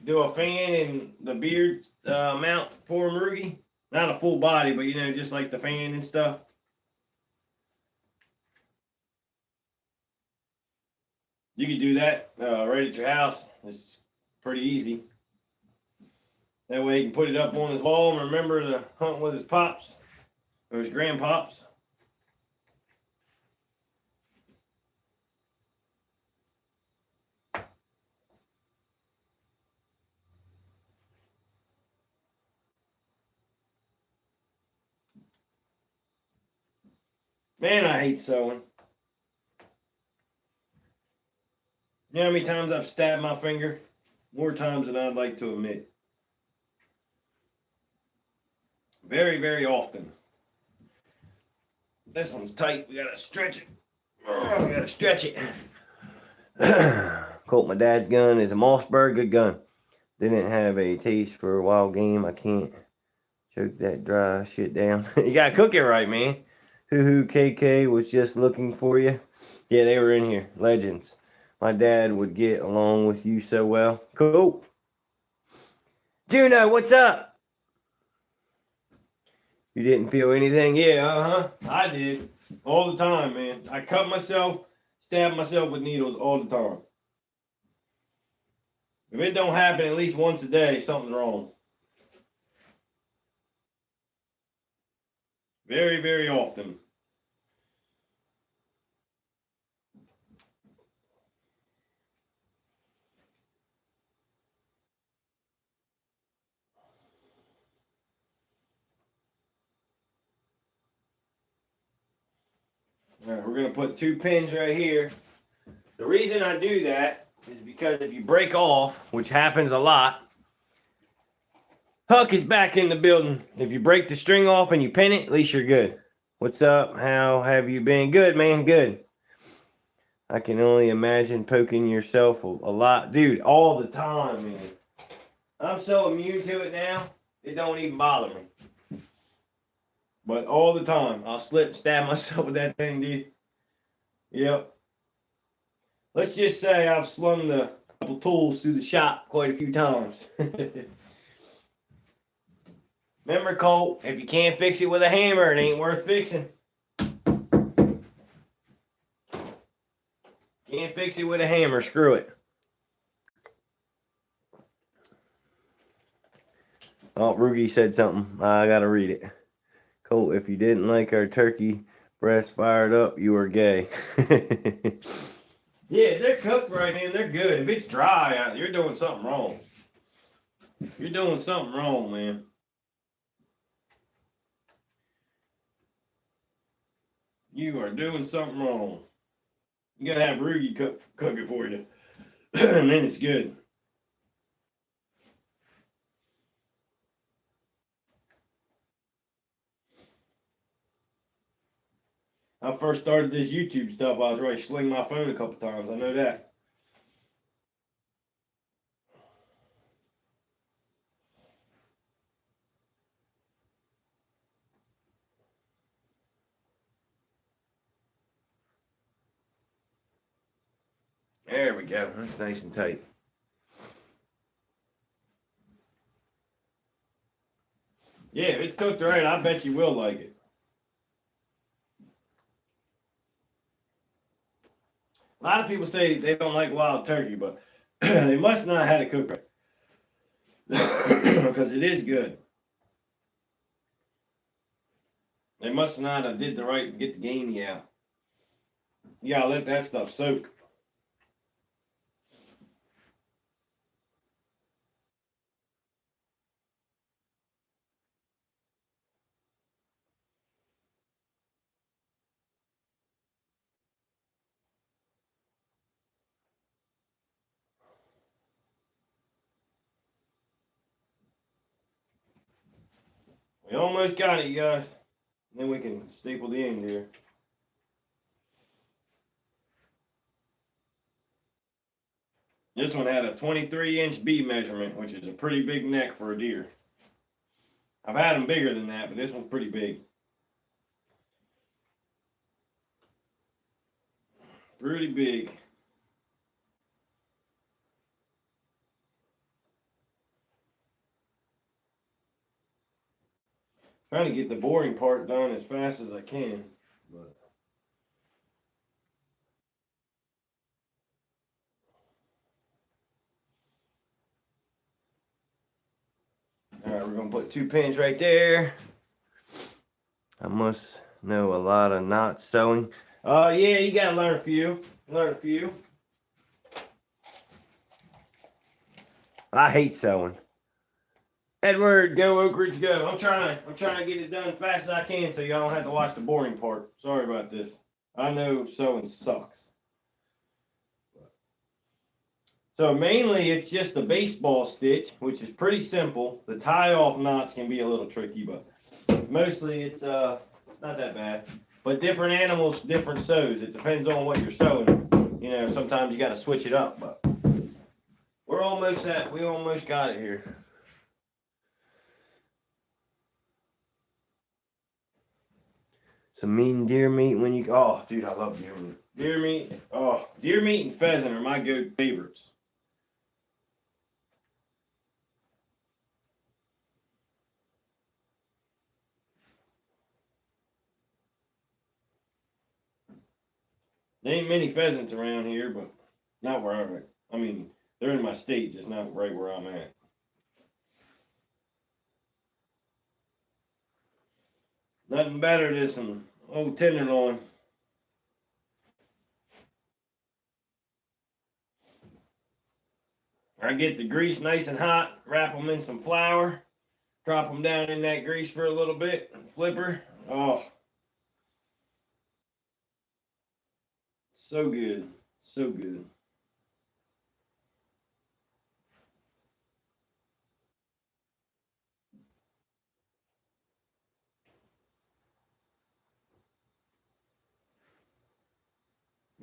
do a fan and the beard mount for him, Rugi? Not a full body, but you know, just like the fan and stuff. You can do that right at your house. It's pretty easy. That way he can put it up on his wall and remember to hunt with his pops or his grandpops. Man, I hate sewing. You know how many times I've stabbed my finger? More times than I'd like to admit. Very, very often. This one's tight. We gotta stretch it. Oh, we gotta stretch it. Colt, my dad's gun is a Mossberg. Good gun. Didn't have a taste for a wild game. I can't choke that dry shit down. You gotta cook it right, man. Hoo KK was just looking for you. Yeah, they were in here. Legends. My dad would get along with you so well. Cool. Juno, what's up? You didn't feel anything? Yeah, I did. All the time, man. I cut myself, stab myself with needles all the time. If it don't happen at least once a day, something's wrong. Very, very often. All right, we're going to put 2 pins right here. The reason I do that is because if you break off, which happens a lot, Huck is back in the building. If you break the string off and you pin it, at least you're good. What's up? How have you been? Good, man. Good. I can only imagine poking yourself a lot. Dude, all the time, man. I'm so immune to it now, it don't even bother me. But all the time, I'll slip and stab myself with that thing, dude. Yep. Let's just say I've slung the couple tools through the shop quite a few times. Remember, Colt, if you can't fix it with a hammer, it ain't worth fixing. Can't fix it with a hammer, screw it. Oh, Rugi said something. I gotta read it. Colt, if you didn't like our turkey breast fired up, you were gay. Yeah, they're cooked right, man. They're good. If it's dry, you're doing something wrong. You're doing something wrong, man. You are doing something wrong. You gotta have Rugi cook it for you. And then it's good. I first started this YouTube stuff, I was ready to sling my phone a couple times. I know that. There we go. That's nice and tight. Yeah, if it's cooked right, I bet you will like it. A lot of people say they don't like wild turkey, but they must not have had it cooked right. Because it is good. They must not have did the right to get the gamey out. You gotta let that stuff soak. We almost got it, you guys. Then we can staple the end here. This one had a 23-inch B measurement, which is a pretty big neck for a deer. I've had them bigger than that, but this one's pretty big. Pretty big. Trying to get the boring part done as fast as I can. But all right, we're gonna put 2 pins right there. I must know a lot of knot sewing. Yeah, you gotta learn a few. Learn a few. I hate sewing. Edward, go Oak Ridge, go. I'm trying to get it done as fast as I can so y'all don't have to watch the boring part. Sorry about this. I know sewing sucks. So mainly it's just the baseball stitch, which is pretty simple. The tie-off knots can be a little tricky, but mostly it's not that bad. But different animals, different sews. It depends on what you're sewing. You know, sometimes you got to switch it up, but we almost got it here. Some mean deer meat when you, oh, dude, I love deer meat. Deer meat, oh, deer meat and pheasant are my good favorites. There ain't many pheasants around here, but not where I'm at. I mean, they're in my state, just not right where I'm at. Nothing better than some old tenderloin. I get the grease nice and hot, wrap them in some flour, drop them down in that grease for a little bit, flipper. Oh, so good, so good.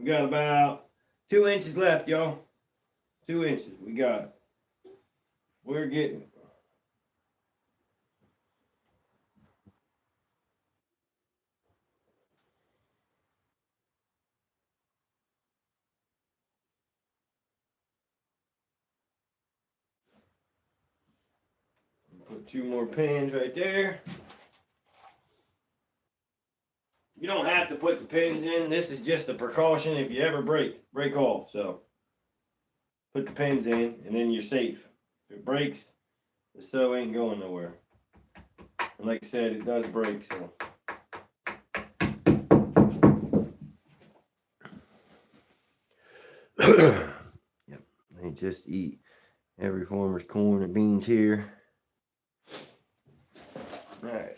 We got about 2 inches left, y'all. 2 inches. We got it. We're getting it. Put 2 more pins right there. You don't have to put the pins in. This is just a precaution if you ever break off. So put the pins in and then you're safe. If it breaks, the sew ain't going nowhere. And like I said, it does break, so. Yep, they just eat every farmer's corn and beans here. All right.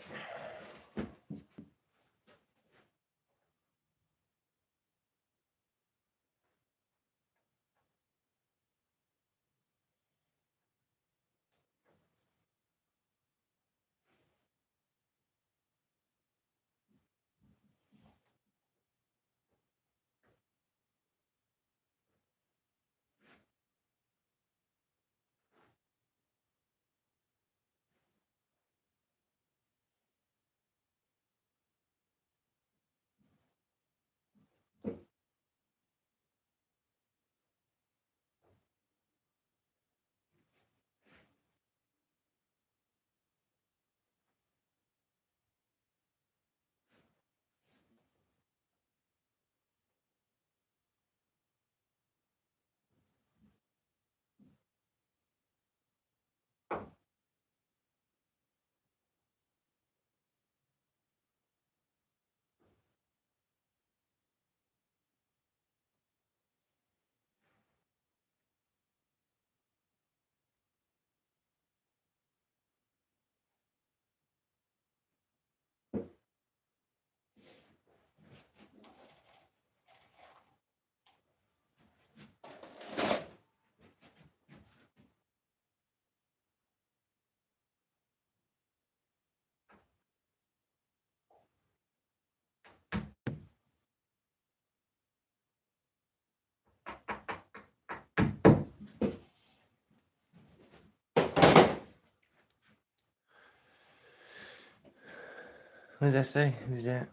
What does that say? Who's that?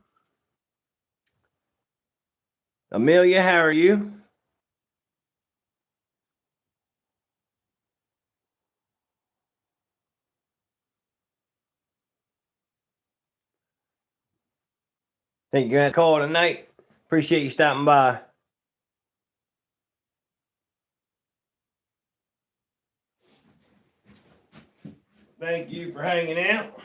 Amelia, how are you? Think you got a call tonight? Appreciate you stopping by. Thank you for hanging out.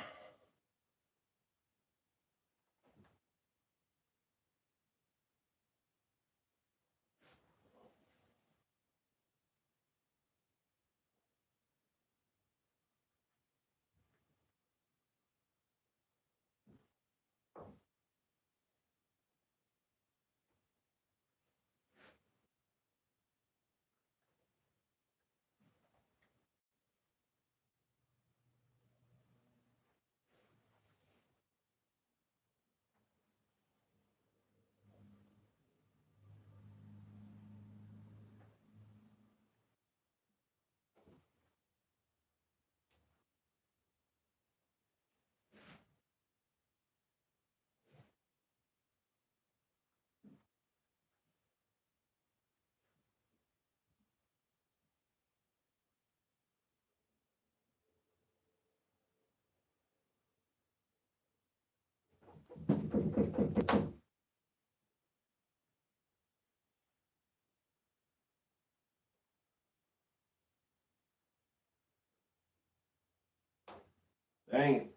Dang it.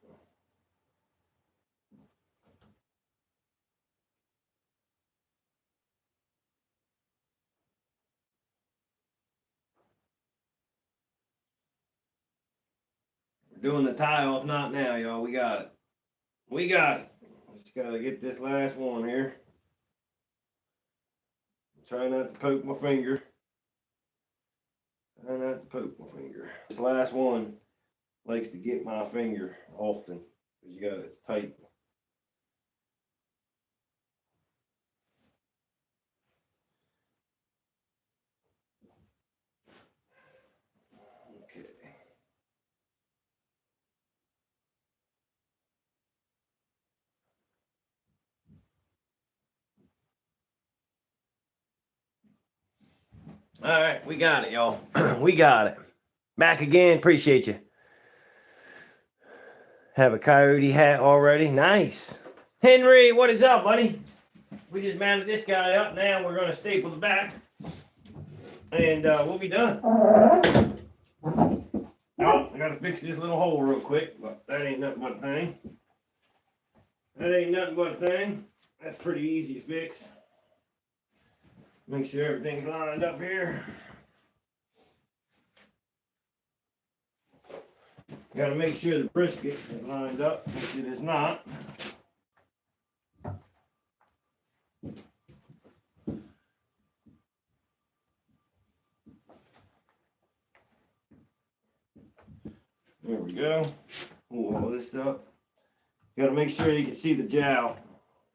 We're doing the tie off knot now, y'all. We got it. We got it. Just gotta get this last one here. Try not to poke my finger. Try not to poke my finger. This last one likes to get my finger often because you got it's tight. All right, we got it, y'all. We got it. Back again. Appreciate you. Have a coyote hat already. Nice. Henry, what is up, buddy? We just mounted this guy up. Now we're going to staple the back. And we'll be done. Oh, I got to fix this little hole real quick. But that ain't nothing but a thing. That ain't nothing but a thing. That's pretty easy to fix. Make sure everything's lined up here. Got to make sure the brisket is lined up, which it is not. There we go. Pull all this up. Got to make sure you can see the jowl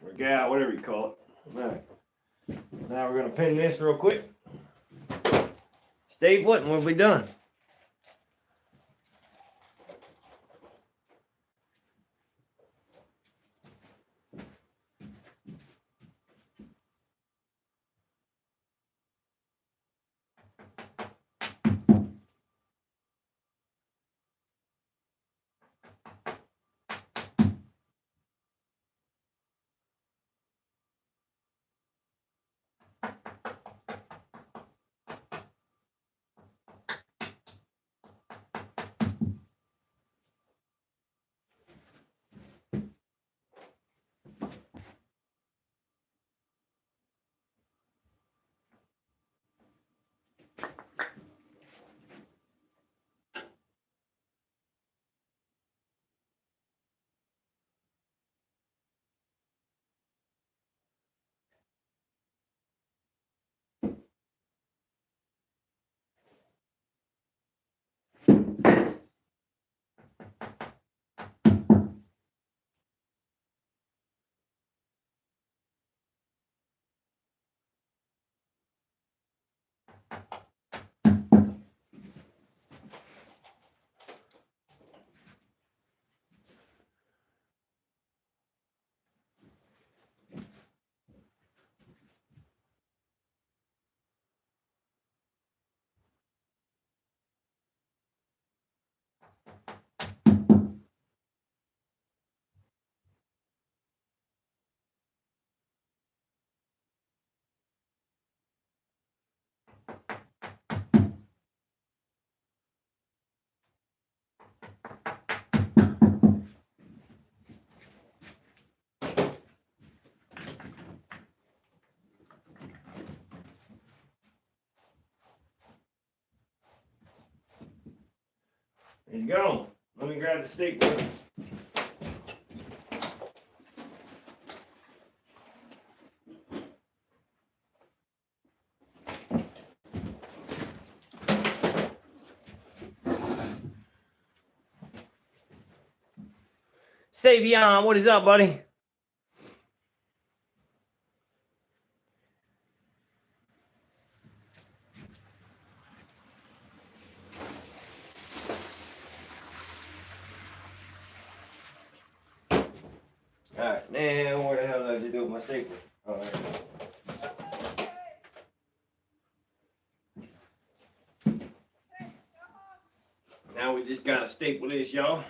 or gal, whatever you call it. All right. Now we're going to pin this real quick. Staple it and we'll be done. He's gone. Let me grab the stapler. Savion, what is up, buddy? Alright, now where the hell did I just do with my stapler? Alright. Now we just gotta staple this, y'all.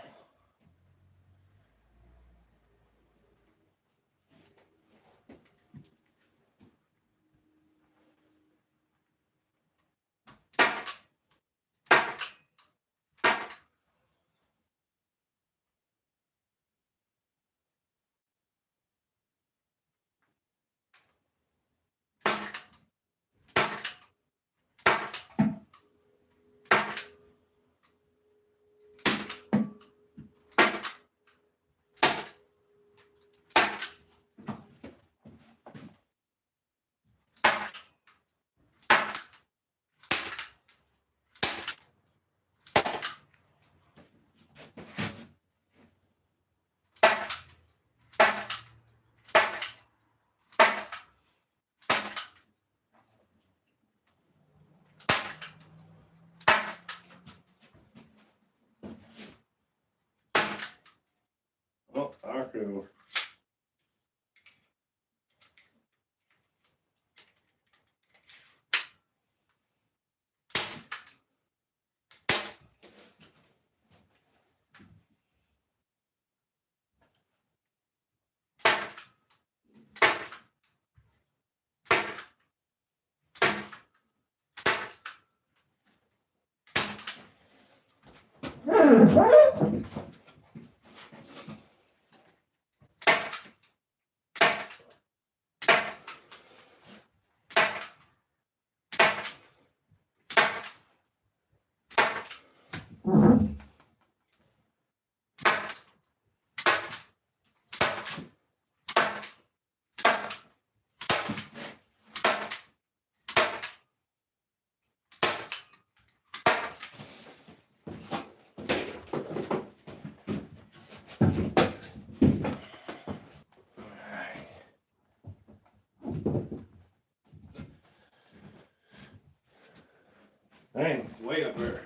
Dang, way up there.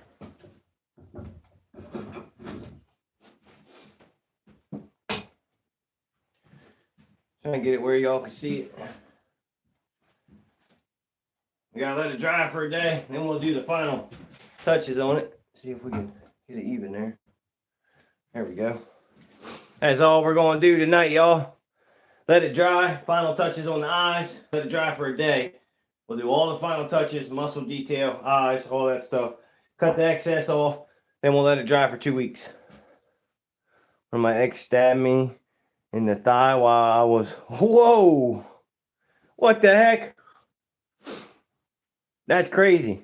Trying to get it where y'all can see it. We gotta let it dry for a day, then we'll do the final touches on it. See if we can get it even there. There we go. That's all we're gonna do tonight, y'all. Let it dry, final touches on the eyes, let it dry for a day. We'll do all the final touches, muscle detail, eyes, all that stuff. Cut the excess off, then we'll let it dry for 2 weeks. When my ex stabbed me in the thigh while I was, whoa! What the heck? That's crazy.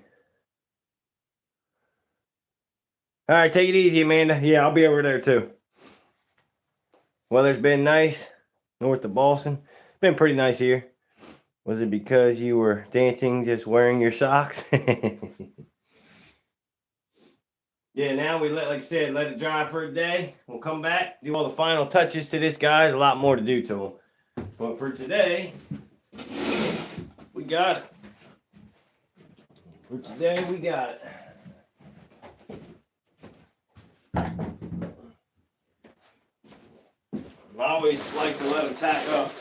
All right, take it easy, Amanda. Yeah, I'll be over there too. Weather's been nice, north of Boston. Been pretty nice here. Was it because you were dancing just wearing your socks? Yeah, now we like I said, let it dry for a day. We'll come back, do all the final touches to this guy. There's a lot more to do to him. But for today, we got it. For today, we got it. I always like to let them tack up.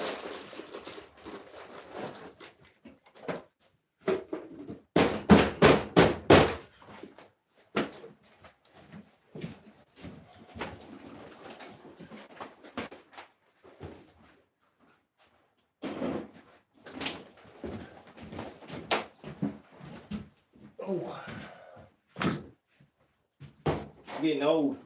Oh, getting old.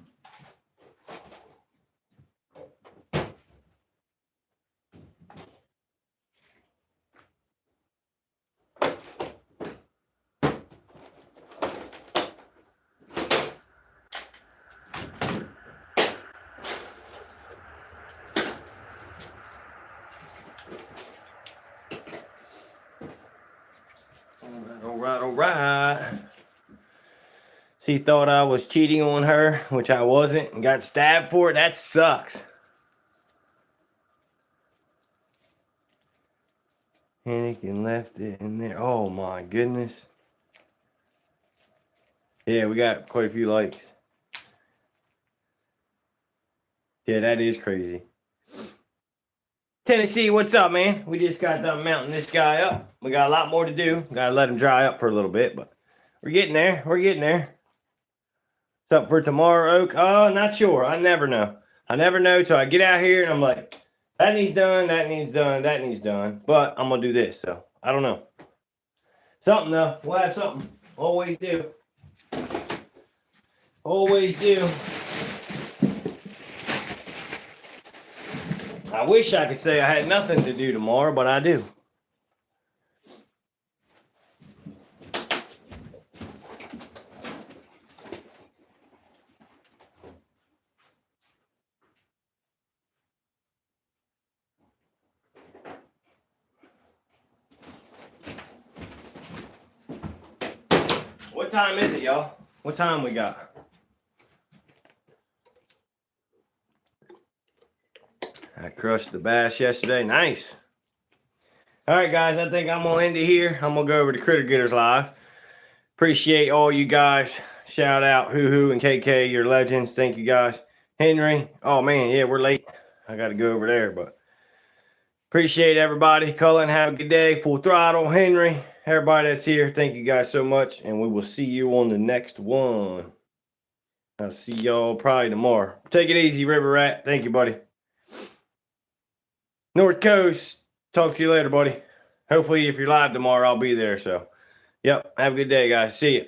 All right. She thought I was cheating on her, which I wasn't, and got stabbed for it. That sucks. Anakin left it in there. Oh my goodness. Yeah, we got quite a few likes. Yeah, that is crazy. Tennessee, what's up, man? We just got done mounting this guy up. We got a lot more to do. Gotta let him dry up for a little bit, but we're getting there. We're getting there. What's up for tomorrow, Oak? Oh, not sure. I never know. I never know till I get out here and I'm like, that needs done, that needs done, that needs done. But I'm gonna do this, so I don't know. Something though. We'll have something. Always do. Always do. I wish I could say I had nothing to do tomorrow, but I do. What time is it, y'all? What time we got? I crushed the bass yesterday. Nice. All right, guys. I think I'm going to end it here. I'm going to go over to Critter Getters Live. Appreciate all you guys. Shout out Hoo and KK. You're legends. Thank you, guys. Henry. Oh, man. Yeah, we're late. I got to go over there, but appreciate everybody. Cullen, have a good day. Full Throttle. Henry. Everybody that's here. Thank you guys so much. And we will see you on the next one. I'll see y'all probably tomorrow. Take it easy, River Rat. Thank you, buddy. North Coast, talk to you later, buddy. Hopefully, if you're live tomorrow, I'll be there. So, yep, have a good day, guys. See you.